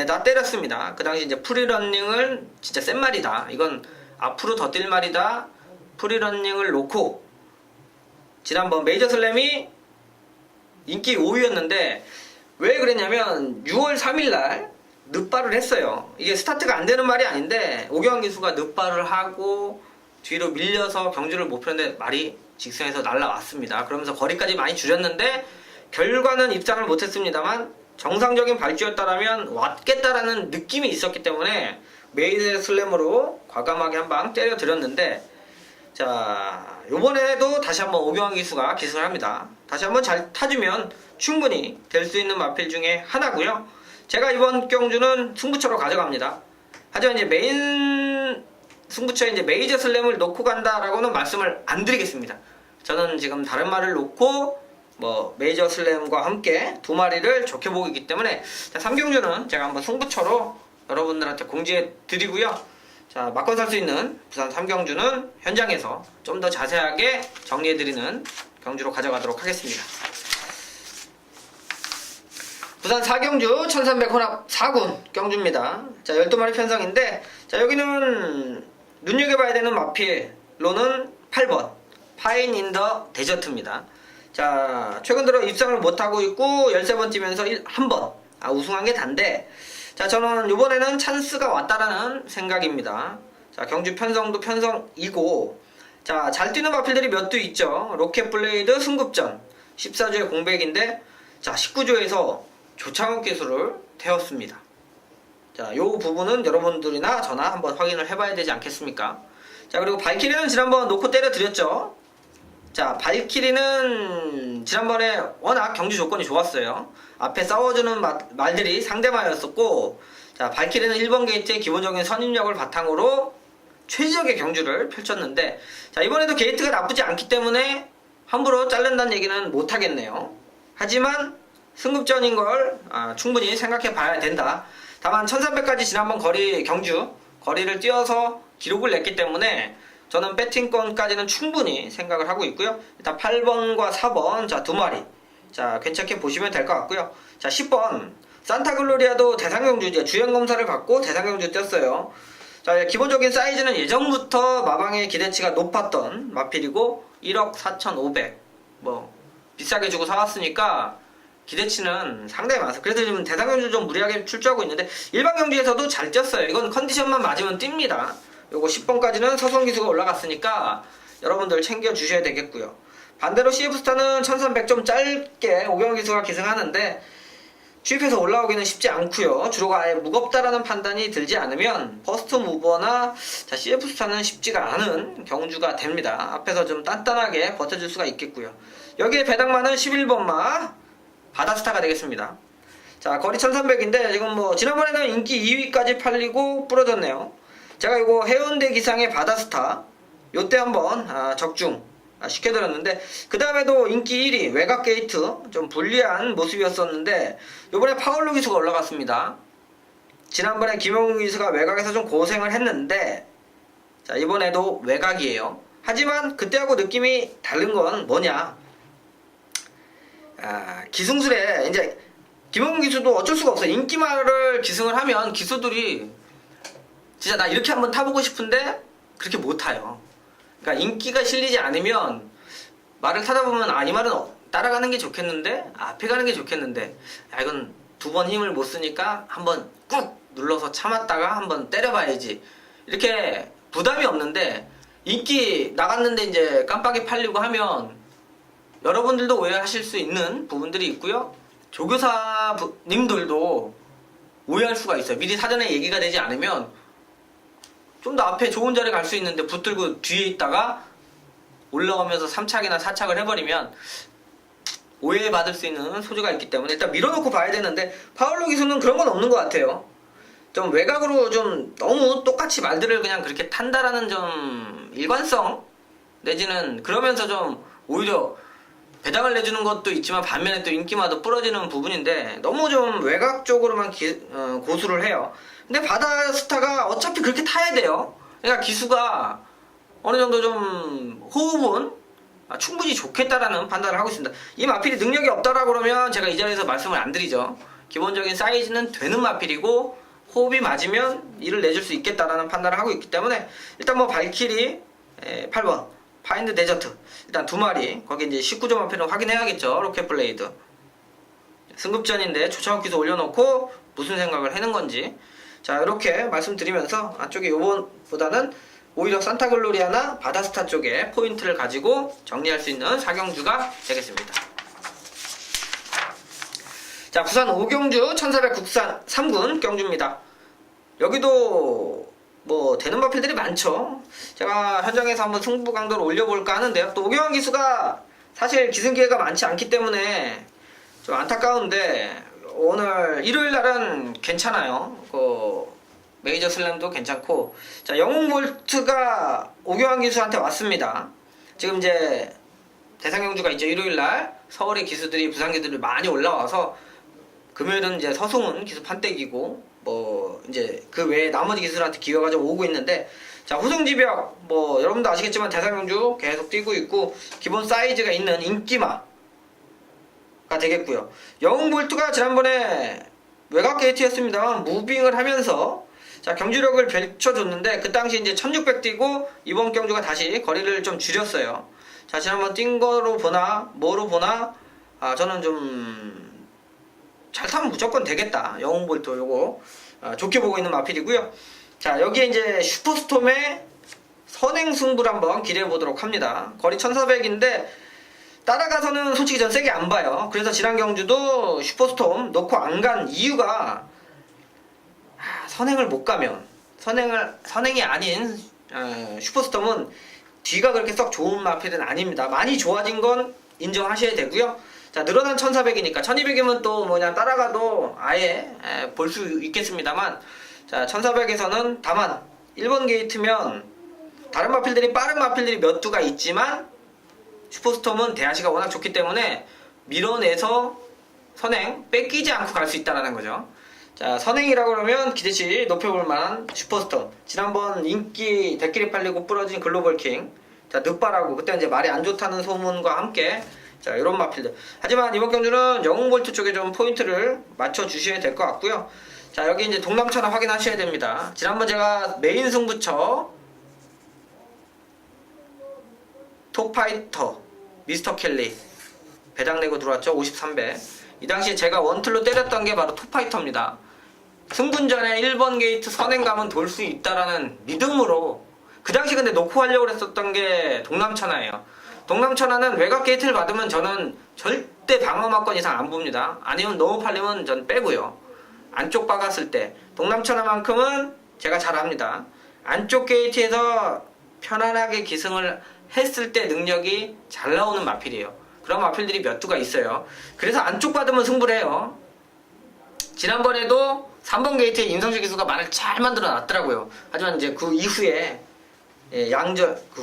다 때렸습니다. 그 당시 이제 프리런닝을 진짜 센 말이다 이건 앞으로 더 뛸 말이다 프리런닝을 놓고 지난번 메이저 슬램이 인기 5위였는데 왜 그랬냐면 6월 3일날 늦발을 했어요. 이게 스타트가 안 되는 말이 아닌데 오경환 기수가 늦발을 하고 뒤로 밀려서 경주를 못 폈는데 말이 직선에서 날라왔습니다. 그러면서 거리까지 많이 줄였는데 결과는 입상을 못했습니다만 정상적인 발주였다라면 왔겠다라는 느낌이 있었기 때문에 메이저 슬램으로 과감하게 한 방 때려드렸는데 자 요번에도 다시 한번 오경환 기수가 기승을 합니다. 다시 한번 잘 타주면 충분히 될 수 있는 마필 중에 하나고요. 제가 이번 경주는 승부처로 가져갑니다. 하지만 이제 메인 승부처에 이제 메이저 슬램을 놓고 간다라고는 말씀을 안 드리겠습니다. 저는 지금 다른 말을 놓고 뭐 메이저 슬램과 함께 두 마리를 좋게 보고 있기 때문에 자 3경주는 제가 한번 승부처로 여러분들한테 공지해 드리고요. 자 막건 살 수 있는 부산 3경주는 현장에서 좀 더 자세하게 정리해 드리는 경주로 가져가도록 하겠습니다. 부산 4경주 1300 혼합 4군 경주입니다. 자, 12마리 편성인데, 자, 여기는 눈여겨봐야 되는 마필로는 8번 파인 인더 데저트입니다. 자, 최근 들어 입상을 못하고 있고 13번 뛰면서 한 번 우승한 게 단데, 자, 저는 이번에는 찬스가 왔다라는 생각입니다. 자, 경주 편성도 편성이고, 자, 잘 뛰는 마필들이 몇 두 있죠. 로켓블레이드 승급전 14조의 공백인데, 자, 19조에서 조창욱 기수를 태웠습니다. 자, 요 부분은 여러분들이나 저나 한번 확인을 해봐야 되지 않겠습니까? 자, 그리고 발키리는 지난번 놓고 때려드렸죠. 자, 발키리는 지난번에 워낙 경주 조건이 좋았어요. 앞에 싸워주는 말들이 상대마였었고, 자, 발키리는 1번 게이트의 기본적인 선임력을 바탕으로 최적의 경주를 펼쳤는데, 자, 이번에도 게이트가 나쁘지 않기 때문에 함부로 자른다는 얘기는 못하겠네요. 하지만 승급전인 걸 충분히 생각해 봐야 된다. 다만 1300까지 지난번 경주 거리를 뛰어서 기록을 냈기 때문에 저는 배팅권까지는 충분히 생각을 하고 있고요. 일단 8번과 4번, 자, 2마리. 자, 괜찮게 보시면 될 것 같고요. 자, 10번 산타글로리아도 대상경주 주행검사를 받고 대상경주 뛰었어요. 자, 기본적인 사이즈는 예전부터 마방의 기대치가 높았던 마필이고 1억 4,500 뭐 비싸게 주고 사왔으니까 기대치는 상당히 많아서, 그래도 지금 대상경주 좀 무리하게 출조하고 있는데 일반 경주에서도 잘 뛰었어요. 이건 컨디션만 맞으면 뜁니다. 요거 10번까지는 서성 기수가 올라갔으니까 여러분들 챙겨주셔야 되겠고요. 반대로 CF스타는 1300 좀 짧게 오경원 기수가 기승하는데 취입해서 올라오기는 쉽지 않고요. 주로가 아예 무겁다라는 판단이 들지 않으면 퍼스트 무버나 CF스타는 쉽지가 않은 경주가 됩니다. 앞에서 좀 단단하게 버텨줄 수가 있겠고요. 여기에 배당마는 11번마 바다스타가 되겠습니다. 자, 거리 1300인데 지금 뭐 지난번에는 인기 2위까지 팔리고 부러졌네요. 제가 이거 해운대 기상의 바다스타 요때 한번 적중 시켜드렸는데, 그 다음에도 인기 1위 외곽 게이트 좀 불리한 모습이었었는데 요번에 파울로 기수가 올라갔습니다. 지난번에 김영웅 기수가 외곽에서 좀 고생을 했는데, 자, 이번에도 외곽이에요. 하지만 그때하고 느낌이 다른 건 뭐냐, 기승술에 이제 김영웅 기수도 어쩔 수가 없어요. 인기말을 기승을 하면 기수들이 진짜 나 이렇게 한번 타보고 싶은데 그렇게 못 타요. 그러니까 인기가 실리지 않으면 말을 타다 보면 이 말은 따라가는 게 좋겠는데, 앞에 가는 게 좋겠는데, 이건 2번 힘을 못 쓰니까 한번 꾹 눌러서 참았다가 한번 때려봐야지, 이렇게 부담이 없는데, 인기 나갔는데 이제 깜빡이 팔리고 하면 여러분들도 오해하실 수 있는 부분들이 있고요. 조교사님들도 오해할 수가 있어요. 미리 사전에 얘기가 되지 않으면 좀 더 앞에 좋은 자리 갈 수 있는데 붙들고 뒤에 있다가 올라오면서 3착이나 4착을 해버리면 오해받을 수 있는 소지가 있기 때문에 일단 밀어놓고 봐야 되는데, 파울로 기수는 그런 건 없는 것 같아요. 좀 외곽으로 좀 너무 똑같이 말들을 그냥 그렇게 탄다라는 좀 일관성 내지는 그러면서 좀 오히려 배당을 내주는 것도 있지만 반면에 또 인기마도 부러지는 부분인데 너무 좀 외곽 쪽으로만 고수를 해요. 근데 바다스타가 어차피 그렇게 타야 돼요. 그러니까 기수가 어느 정도 좀 호흡은 충분히 좋겠다라는 판단을 하고 있습니다. 이 마필이 능력이 없다라고 그러면 제가 이 자리에서 말씀을 안 드리죠. 기본적인 사이즈는 되는 마필이고 호흡이 맞으면 일을 내줄 수 있겠다라는 판단을 하고 있기 때문에 일단 뭐 발키리 8번 파인드 데저트 일단 2마리, 거기 이제 19점 마필은 확인해야겠죠. 로켓블레이드 승급전인데 조차원 기수 올려놓고 무슨 생각을 하는 건지, 자, 이렇게 말씀드리면서 안쪽에 요번보다는 오히려 산타글로리아나 바다스타 쪽에 포인트를 가지고 정리할 수 있는 4경주가 되겠습니다. 자, 부산 5경주 1400 국산 3군 경주입니다. 여기도 뭐 되는 마필들이 많죠. 제가 현장에서 한번 승부 강도를 올려볼까 하는데요. 또 오경환 기수가 사실 기승 기회가 많지 않기 때문에 좀 안타까운데, 오늘 일요일 날은 괜찮아요. 메이저 슬램도 괜찮고, 자, 영웅 볼트가 오경환 기수한테 왔습니다. 지금 이제 대상경주가 이제 일요일 날 서울의 기수들이 부산 기수들이 많이 올라와서 금요일은 이제 서승훈 기수 판때기고, 뭐 이제 그 외에 나머지 기수들한테 기회가 좀 오고 있는데, 자, 호승지벽 뭐 여러분도 아시겠지만 대상경주 계속 뛰고 있고 기본 사이즈가 있는 인기마 되겠고요. 영웅 볼트가 지난번에 외곽 게이트였습니다만 무빙을 하면서 자 경주력을 펼쳐줬는데 그 당시 이제 1600 뛰고 이번 경주가 다시 거리를 좀 줄였어요. 자 지난번 뛴 거로 보나 뭐로 보나 저는 좀 잘 타면 무조건 되겠다. 영웅 볼트 요거 좋게 보고 있는 마필이고요. 자 여기에 이제 슈퍼스톰의 선행 승부를 한번 기대해 보도록 합니다. 거리 1400인데 따라가서는 솔직히 전 세게 안 봐요. 그래서 지난 경주도 슈퍼스톰 놓고 안 간 이유가 선행을 못 가면 선행이 아닌 슈퍼스톰은 뒤가 그렇게 썩 좋은 마필은 아닙니다. 많이 좋아진 건 인정하셔야 되고요. 자 늘어난 1400이니까 1200이면 또 뭐냐 따라가도 아예 볼 수 있겠습니다만 자 1400에서는 다만 1번 게이트면 다른 마필들이 빠른 마필들이 몇 두가 있지만 슈퍼스톰은 대하시가 워낙 좋기 때문에 밀어내서 선행 뺏기지 않고 갈 수 있다는 거죠. 자 선행이라고 그러면 기대치 높여볼 만한 슈퍼스톰 지난번 인기 대끼리 팔리고 부러진 글로벌킹 자 늑바라고 그때 이제 말이 안 좋다는 소문과 함께 자 이런 마필들 하지만 이번 경주는 영웅볼트 쪽에 좀 포인트를 맞춰 주셔야 될 것 같고요. 자 여기 이제 동남천하 확인하셔야 됩니다. 지난번 제가 메인 승부처 톱파이터 미스터 켈리 배당 내고 들어왔죠. 53배 이 당시에 제가 원툴로 때렸던 게 바로 톱파이터입니다. 승분전에 1번 게이트 선행 가면 돌 수 있다라는 믿음으로 그 당시 근데 놓고 하려고 했었던 게 동남천하예요. 동남천하는 외곽 게이트를 받으면 저는 절대 방어막권 이상 안 봅니다. 아니면 너무 팔리면 전 빼고요. 안쪽 박았을 때 동남천하만큼은 제가 잘합니다. 안쪽 게이트에서 편안하게 기승을 했을 때 능력이 잘 나오는 마필이에요. 그런 마필들이 몇 두가 있어요. 그래서 안쪽 받으면 승부를 해요. 지난번에도 3번 게이트에 임성식 기수가 말을 잘 만들어 놨더라고요. 하지만 이제 그 이후에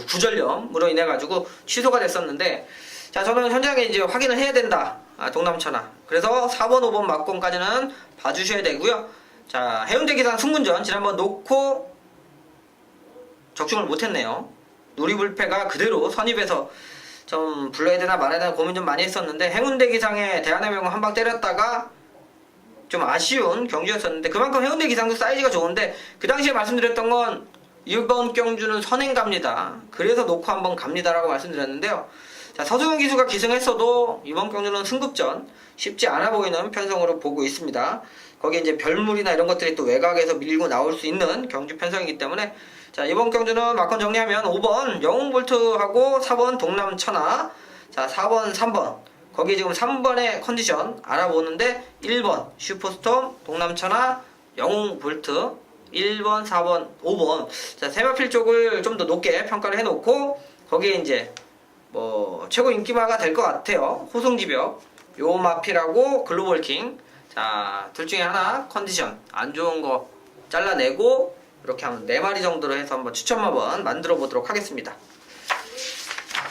구전염으로 인해 가지고 취소가 됐었는데 자 저는 현장에 이제 확인을 해야 된다. 동남천하. 그래서 4번 5번 막공까지는 봐주셔야 되고요. 자 해운대 기산 승문전 지난번 놓고 적중을 못했네요. 누리불패가 그대로 선입에서 좀 불러야 되나 말아야 되나 고민 좀 많이 했었는데 해운대 기상에 대한해병을 한 방 때렸다가 좀 아쉬운 경주였었는데 그만큼 해운대 기상도 사이즈가 좋은데 그 당시에 말씀드렸던 건 이번 경주는 선행 갑니다. 그래서 놓고 한번 갑니다라고 말씀드렸는데요. 자 서승훈 기수가 기승했어도 이번 경주는 승급전 쉽지 않아 보이는 편성으로 보고 있습니다. 거기에 이제 별물이나 이런 것들이 또 외곽에서 밀고 나올 수 있는 경주 편성이기 때문에 자 이번 경주는 막건 정리하면 5번 영웅볼트하고 4번 동남천하 자 4번 3번 거기 지금 3번의 컨디션 알아보는데 1번 슈퍼스톰 동남천하 영웅볼트 1번 4번 5번 자 세마필 쪽을 좀 더 높게 평가를 해놓고 거기에 이제 뭐 최고 인기마가 될 것 같아요. 호송지벽 요 마필하고 글로벌킹 자 둘 중에 하나 컨디션 안 좋은 거 잘라내고 이렇게 하면 4마리 정도로 해서 한번 추천마번 만들어 보도록 하겠습니다.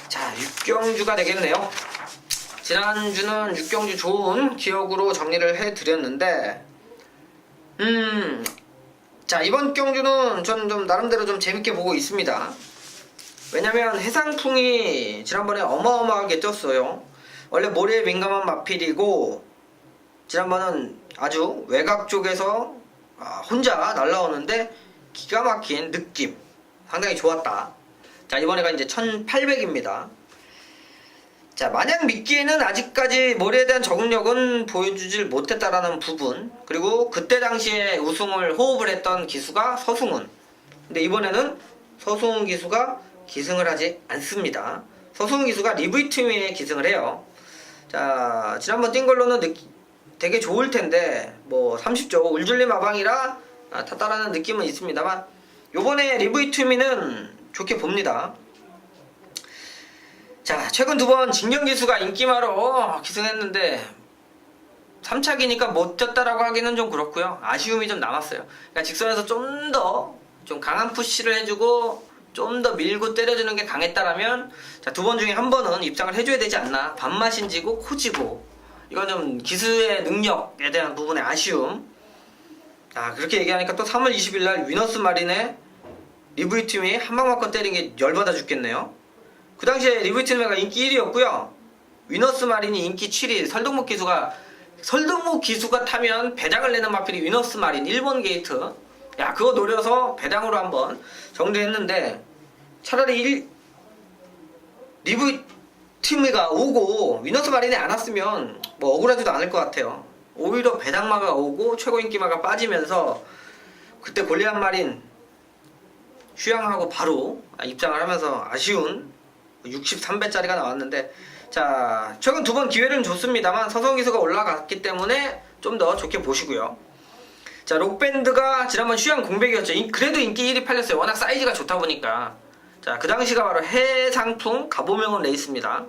자 6경주가 되겠네요. 지난주는 6경주 좋은 기억으로 정리를 해드렸는데 자 이번 경주는 저는 좀 나름대로 좀 재밌게 보고 있습니다. 왜냐면 해상풍이 지난번에 어마어마하게 떴어요. 원래 모래에 민감한 마필이고 지난번은 아주 외곽 쪽에서 혼자 날라오는데 기가 막힌 느낌 상당히 좋았다. 자 이번에가 이제 1800입니다. 자 마냥 믿기에는 아직까지 모래에 대한 적응력은 보여주질 못했다라는 부분 그리고 그때 당시에 우승을 호흡을 했던 기수가 서승훈 근데 이번에는 서승훈 기수가 기승을 하지 않습니다. 서승훈 기수가 리브이트미에 기승을 해요. 자 지난번 뛴 걸로는 되게 좋을 텐데 뭐 30조 울줄리 마방이라 탔다라는 느낌은 있습니다만 요번에 리브이트미는 좋게 봅니다. 자 최근 2번 진경기수가 인기마로 기승했는데 3차기니까 못 졌다라고 하기는 좀 그렇고요. 아쉬움이 좀 남았어요. 그러니까 직선에서 좀 더 좀 강한 푸시를 해주고 좀 더 밀고 때려주는 게 강했다라면 자 2번 중에 한 번은 입상을 해줘야 되지 않나. 반마신 지고 코지고 이건 좀 기수의 능력에 대한 부분의 아쉬움. 그렇게 얘기하니까 또 3월 20일날 위너스 마린의 리브이팀이 한방만권 때린 게 열받아 죽겠네요. 그 당시에 리브이팀가 인기 1위였고요. 위너스 마린이 인기 7위. 설동목 기수가 타면 배당을 내는 마필이 위너스 마린 1번 게이트. 야, 그거 노려서 배당으로 한번 정리했는데, 차라리 리브 팀이가 오고 위너스 마린이 안 왔으면 뭐 억울하지도 않을 것 같아요. 오히려 배당마가 오고 최고 인기마가 빠지면서 그때 골리앗 마린 휴양하고 바로 입장을 하면서 아쉬운 63배짜리가 나왔는데, 자, 최근 두 번 기회는 줬습니다만 서성 기수가 올라갔기 때문에 좀 더 좋게 보시고요. 자, 록밴드가 지난번 휴양 공백이었죠. 그래도 인기 1위 팔렸어요. 워낙 사이즈가 좋다 보니까. 자, 그 당시가 바로 해상풍 가보명은 레이스입니다.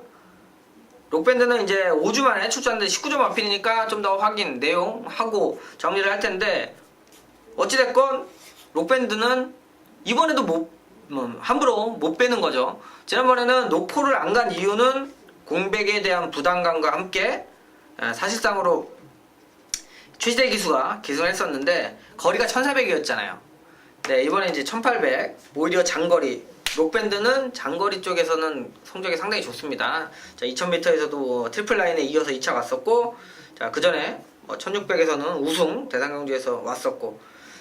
록밴드는 이제 5주 만에 출전했는데 19점 마필이니까 좀 더 확인 내용하고 정리를 할 텐데, 어찌됐건 록밴드는 이번에도 함부로 못 빼는 거죠. 지난번에는 노포를 안 간 이유는 공백에 대한 부담감과 함께 사실상으로 최지대 기수가 기승을 했었는데 거리가 1400이었잖아요. 네, 이번에 이제 1800, 오히려 장거리. 록밴드는 장거리 쪽에서는 성적이 상당히 좋습니다. 자, 2000m에서도 트리플 라인에 이어서 2차 갔었고, 자, 그 전에 1600에서는 우승 대상경주에서 왔었고,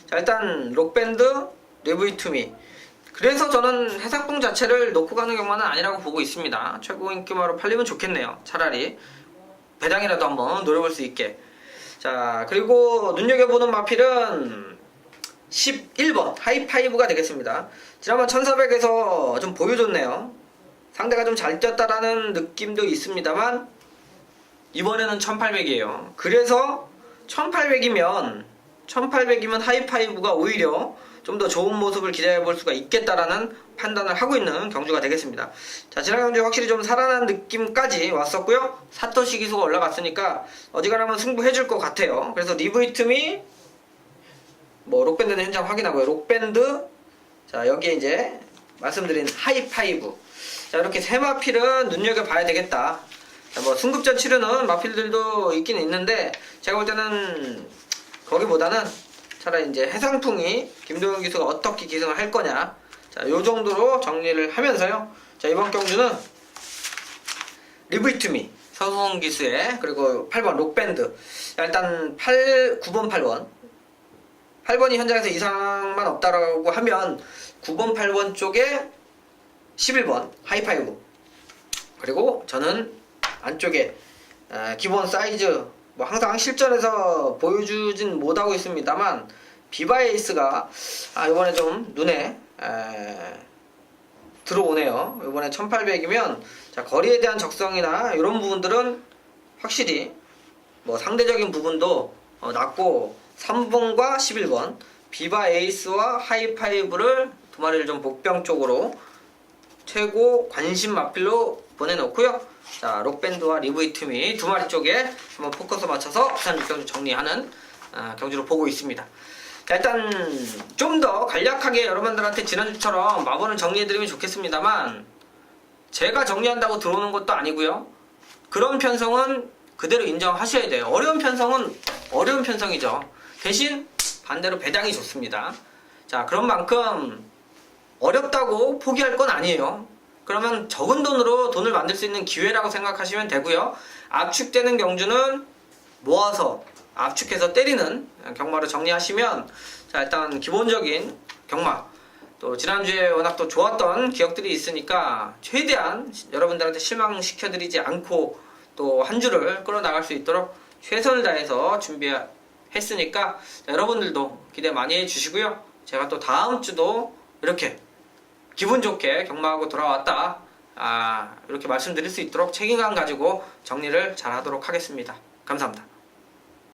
자, 일단 록밴드, 리브이투미. 그래서 저는 해상풍 자체를 놓고 가는 경우는 아니라고 보고 있습니다. 최고 인기마로 팔리면 좋겠네요. 차라리 배당이라도 한번 노려볼 수 있게. 자, 그리고 눈여겨보는 마필은 11번 하이파이브가 되겠습니다. 지난번 1400에서 좀 보여줬네요. 상대가 좀 잘 뛰었다라는 느낌도 있습니다만 이번에는 1800이에요. 그래서 1800이면 하이파이브가 오히려 좀 더 좋은 모습을 기대해 볼 수가 있겠다라는 판단을 하고 있는 경주가 되겠습니다. 자, 지난 경주에 확실히 좀 살아난 느낌까지 왔었고요. 사토시 기수가 올라갔으니까 어지간하면 승부해줄 것 같아요. 그래서 리브이트미, 록밴드는 현장 확인하고요. 록밴드, 자, 여기에 이제 말씀드린 하이파이브. 자, 이렇게 세 마필은 눈여겨봐야 되겠다. 자, 승급전 치르는 마필들도 있긴 있는데 제가 볼 때는 거기보다는 차라리 이제 해상풍이 김도영 기수가 어떻게 기승을 할 거냐. 자, 요 정도로 정리를 하면서요. 자, 이번 경주는 리브이투미 서성 기수의, 그리고 8번 록밴드. 자, 일단 9번 8번 8번이 현장에서 이상만 없다라고 하면 9번 8번 쪽에 11번 하이파이브, 그리고 저는 안쪽에 기본 사이즈 항상 실전에서 보여주진 못하고 있습니다만 비바에이스가 이번에 좀 눈에 들어오네요. 이번에 1800이면 자, 거리에 대한 적성이나 이런 부분들은 확실히 상대적인 부분도 낮고 3번과 11번 비바에이스와 하이파이브를 두 마리를 좀 복병 쪽으로 최고 관심 마필로 보내놓고요. 자, 록밴드와 리브이투미 두 마리 쪽에 한번 포커스 맞춰서 부산 6경주 정리하는 경주로 보고 있습니다. 자, 일단 좀 더 간략하게 여러분들한테 지난주처럼 마번을 정리해드리면 좋겠습니다만 제가 정리한다고 들어오는 것도 아니고요. 그런 편성은 그대로 인정하셔야 돼요. 어려운 편성은 어려운 편성이죠. 대신 반대로 배당이 좋습니다. 자, 그런 만큼 어렵다고 포기할 건 아니에요. 그러면 적은 돈으로 돈을 만들 수 있는 기회라고 생각하시면 되고요. 압축되는 경주는 모아서 압축해서 때리는 경마로 정리하시면, 자, 일단 기본적인 경마, 또 지난주에 워낙 또 좋았던 기억들이 있으니까 최대한 여러분들한테 실망시켜드리지 않고 또 한 주를 끌어나갈 수 있도록 최선을 다해서 준비했으니까 여러분들도 기대 많이 해주시고요. 제가 또 다음 주도 이렇게 기분 좋게 경마하고 돌아왔다, 이렇게 말씀드릴 수 있도록 책임감 가지고 정리를 잘 하도록 하겠습니다. 감사합니다.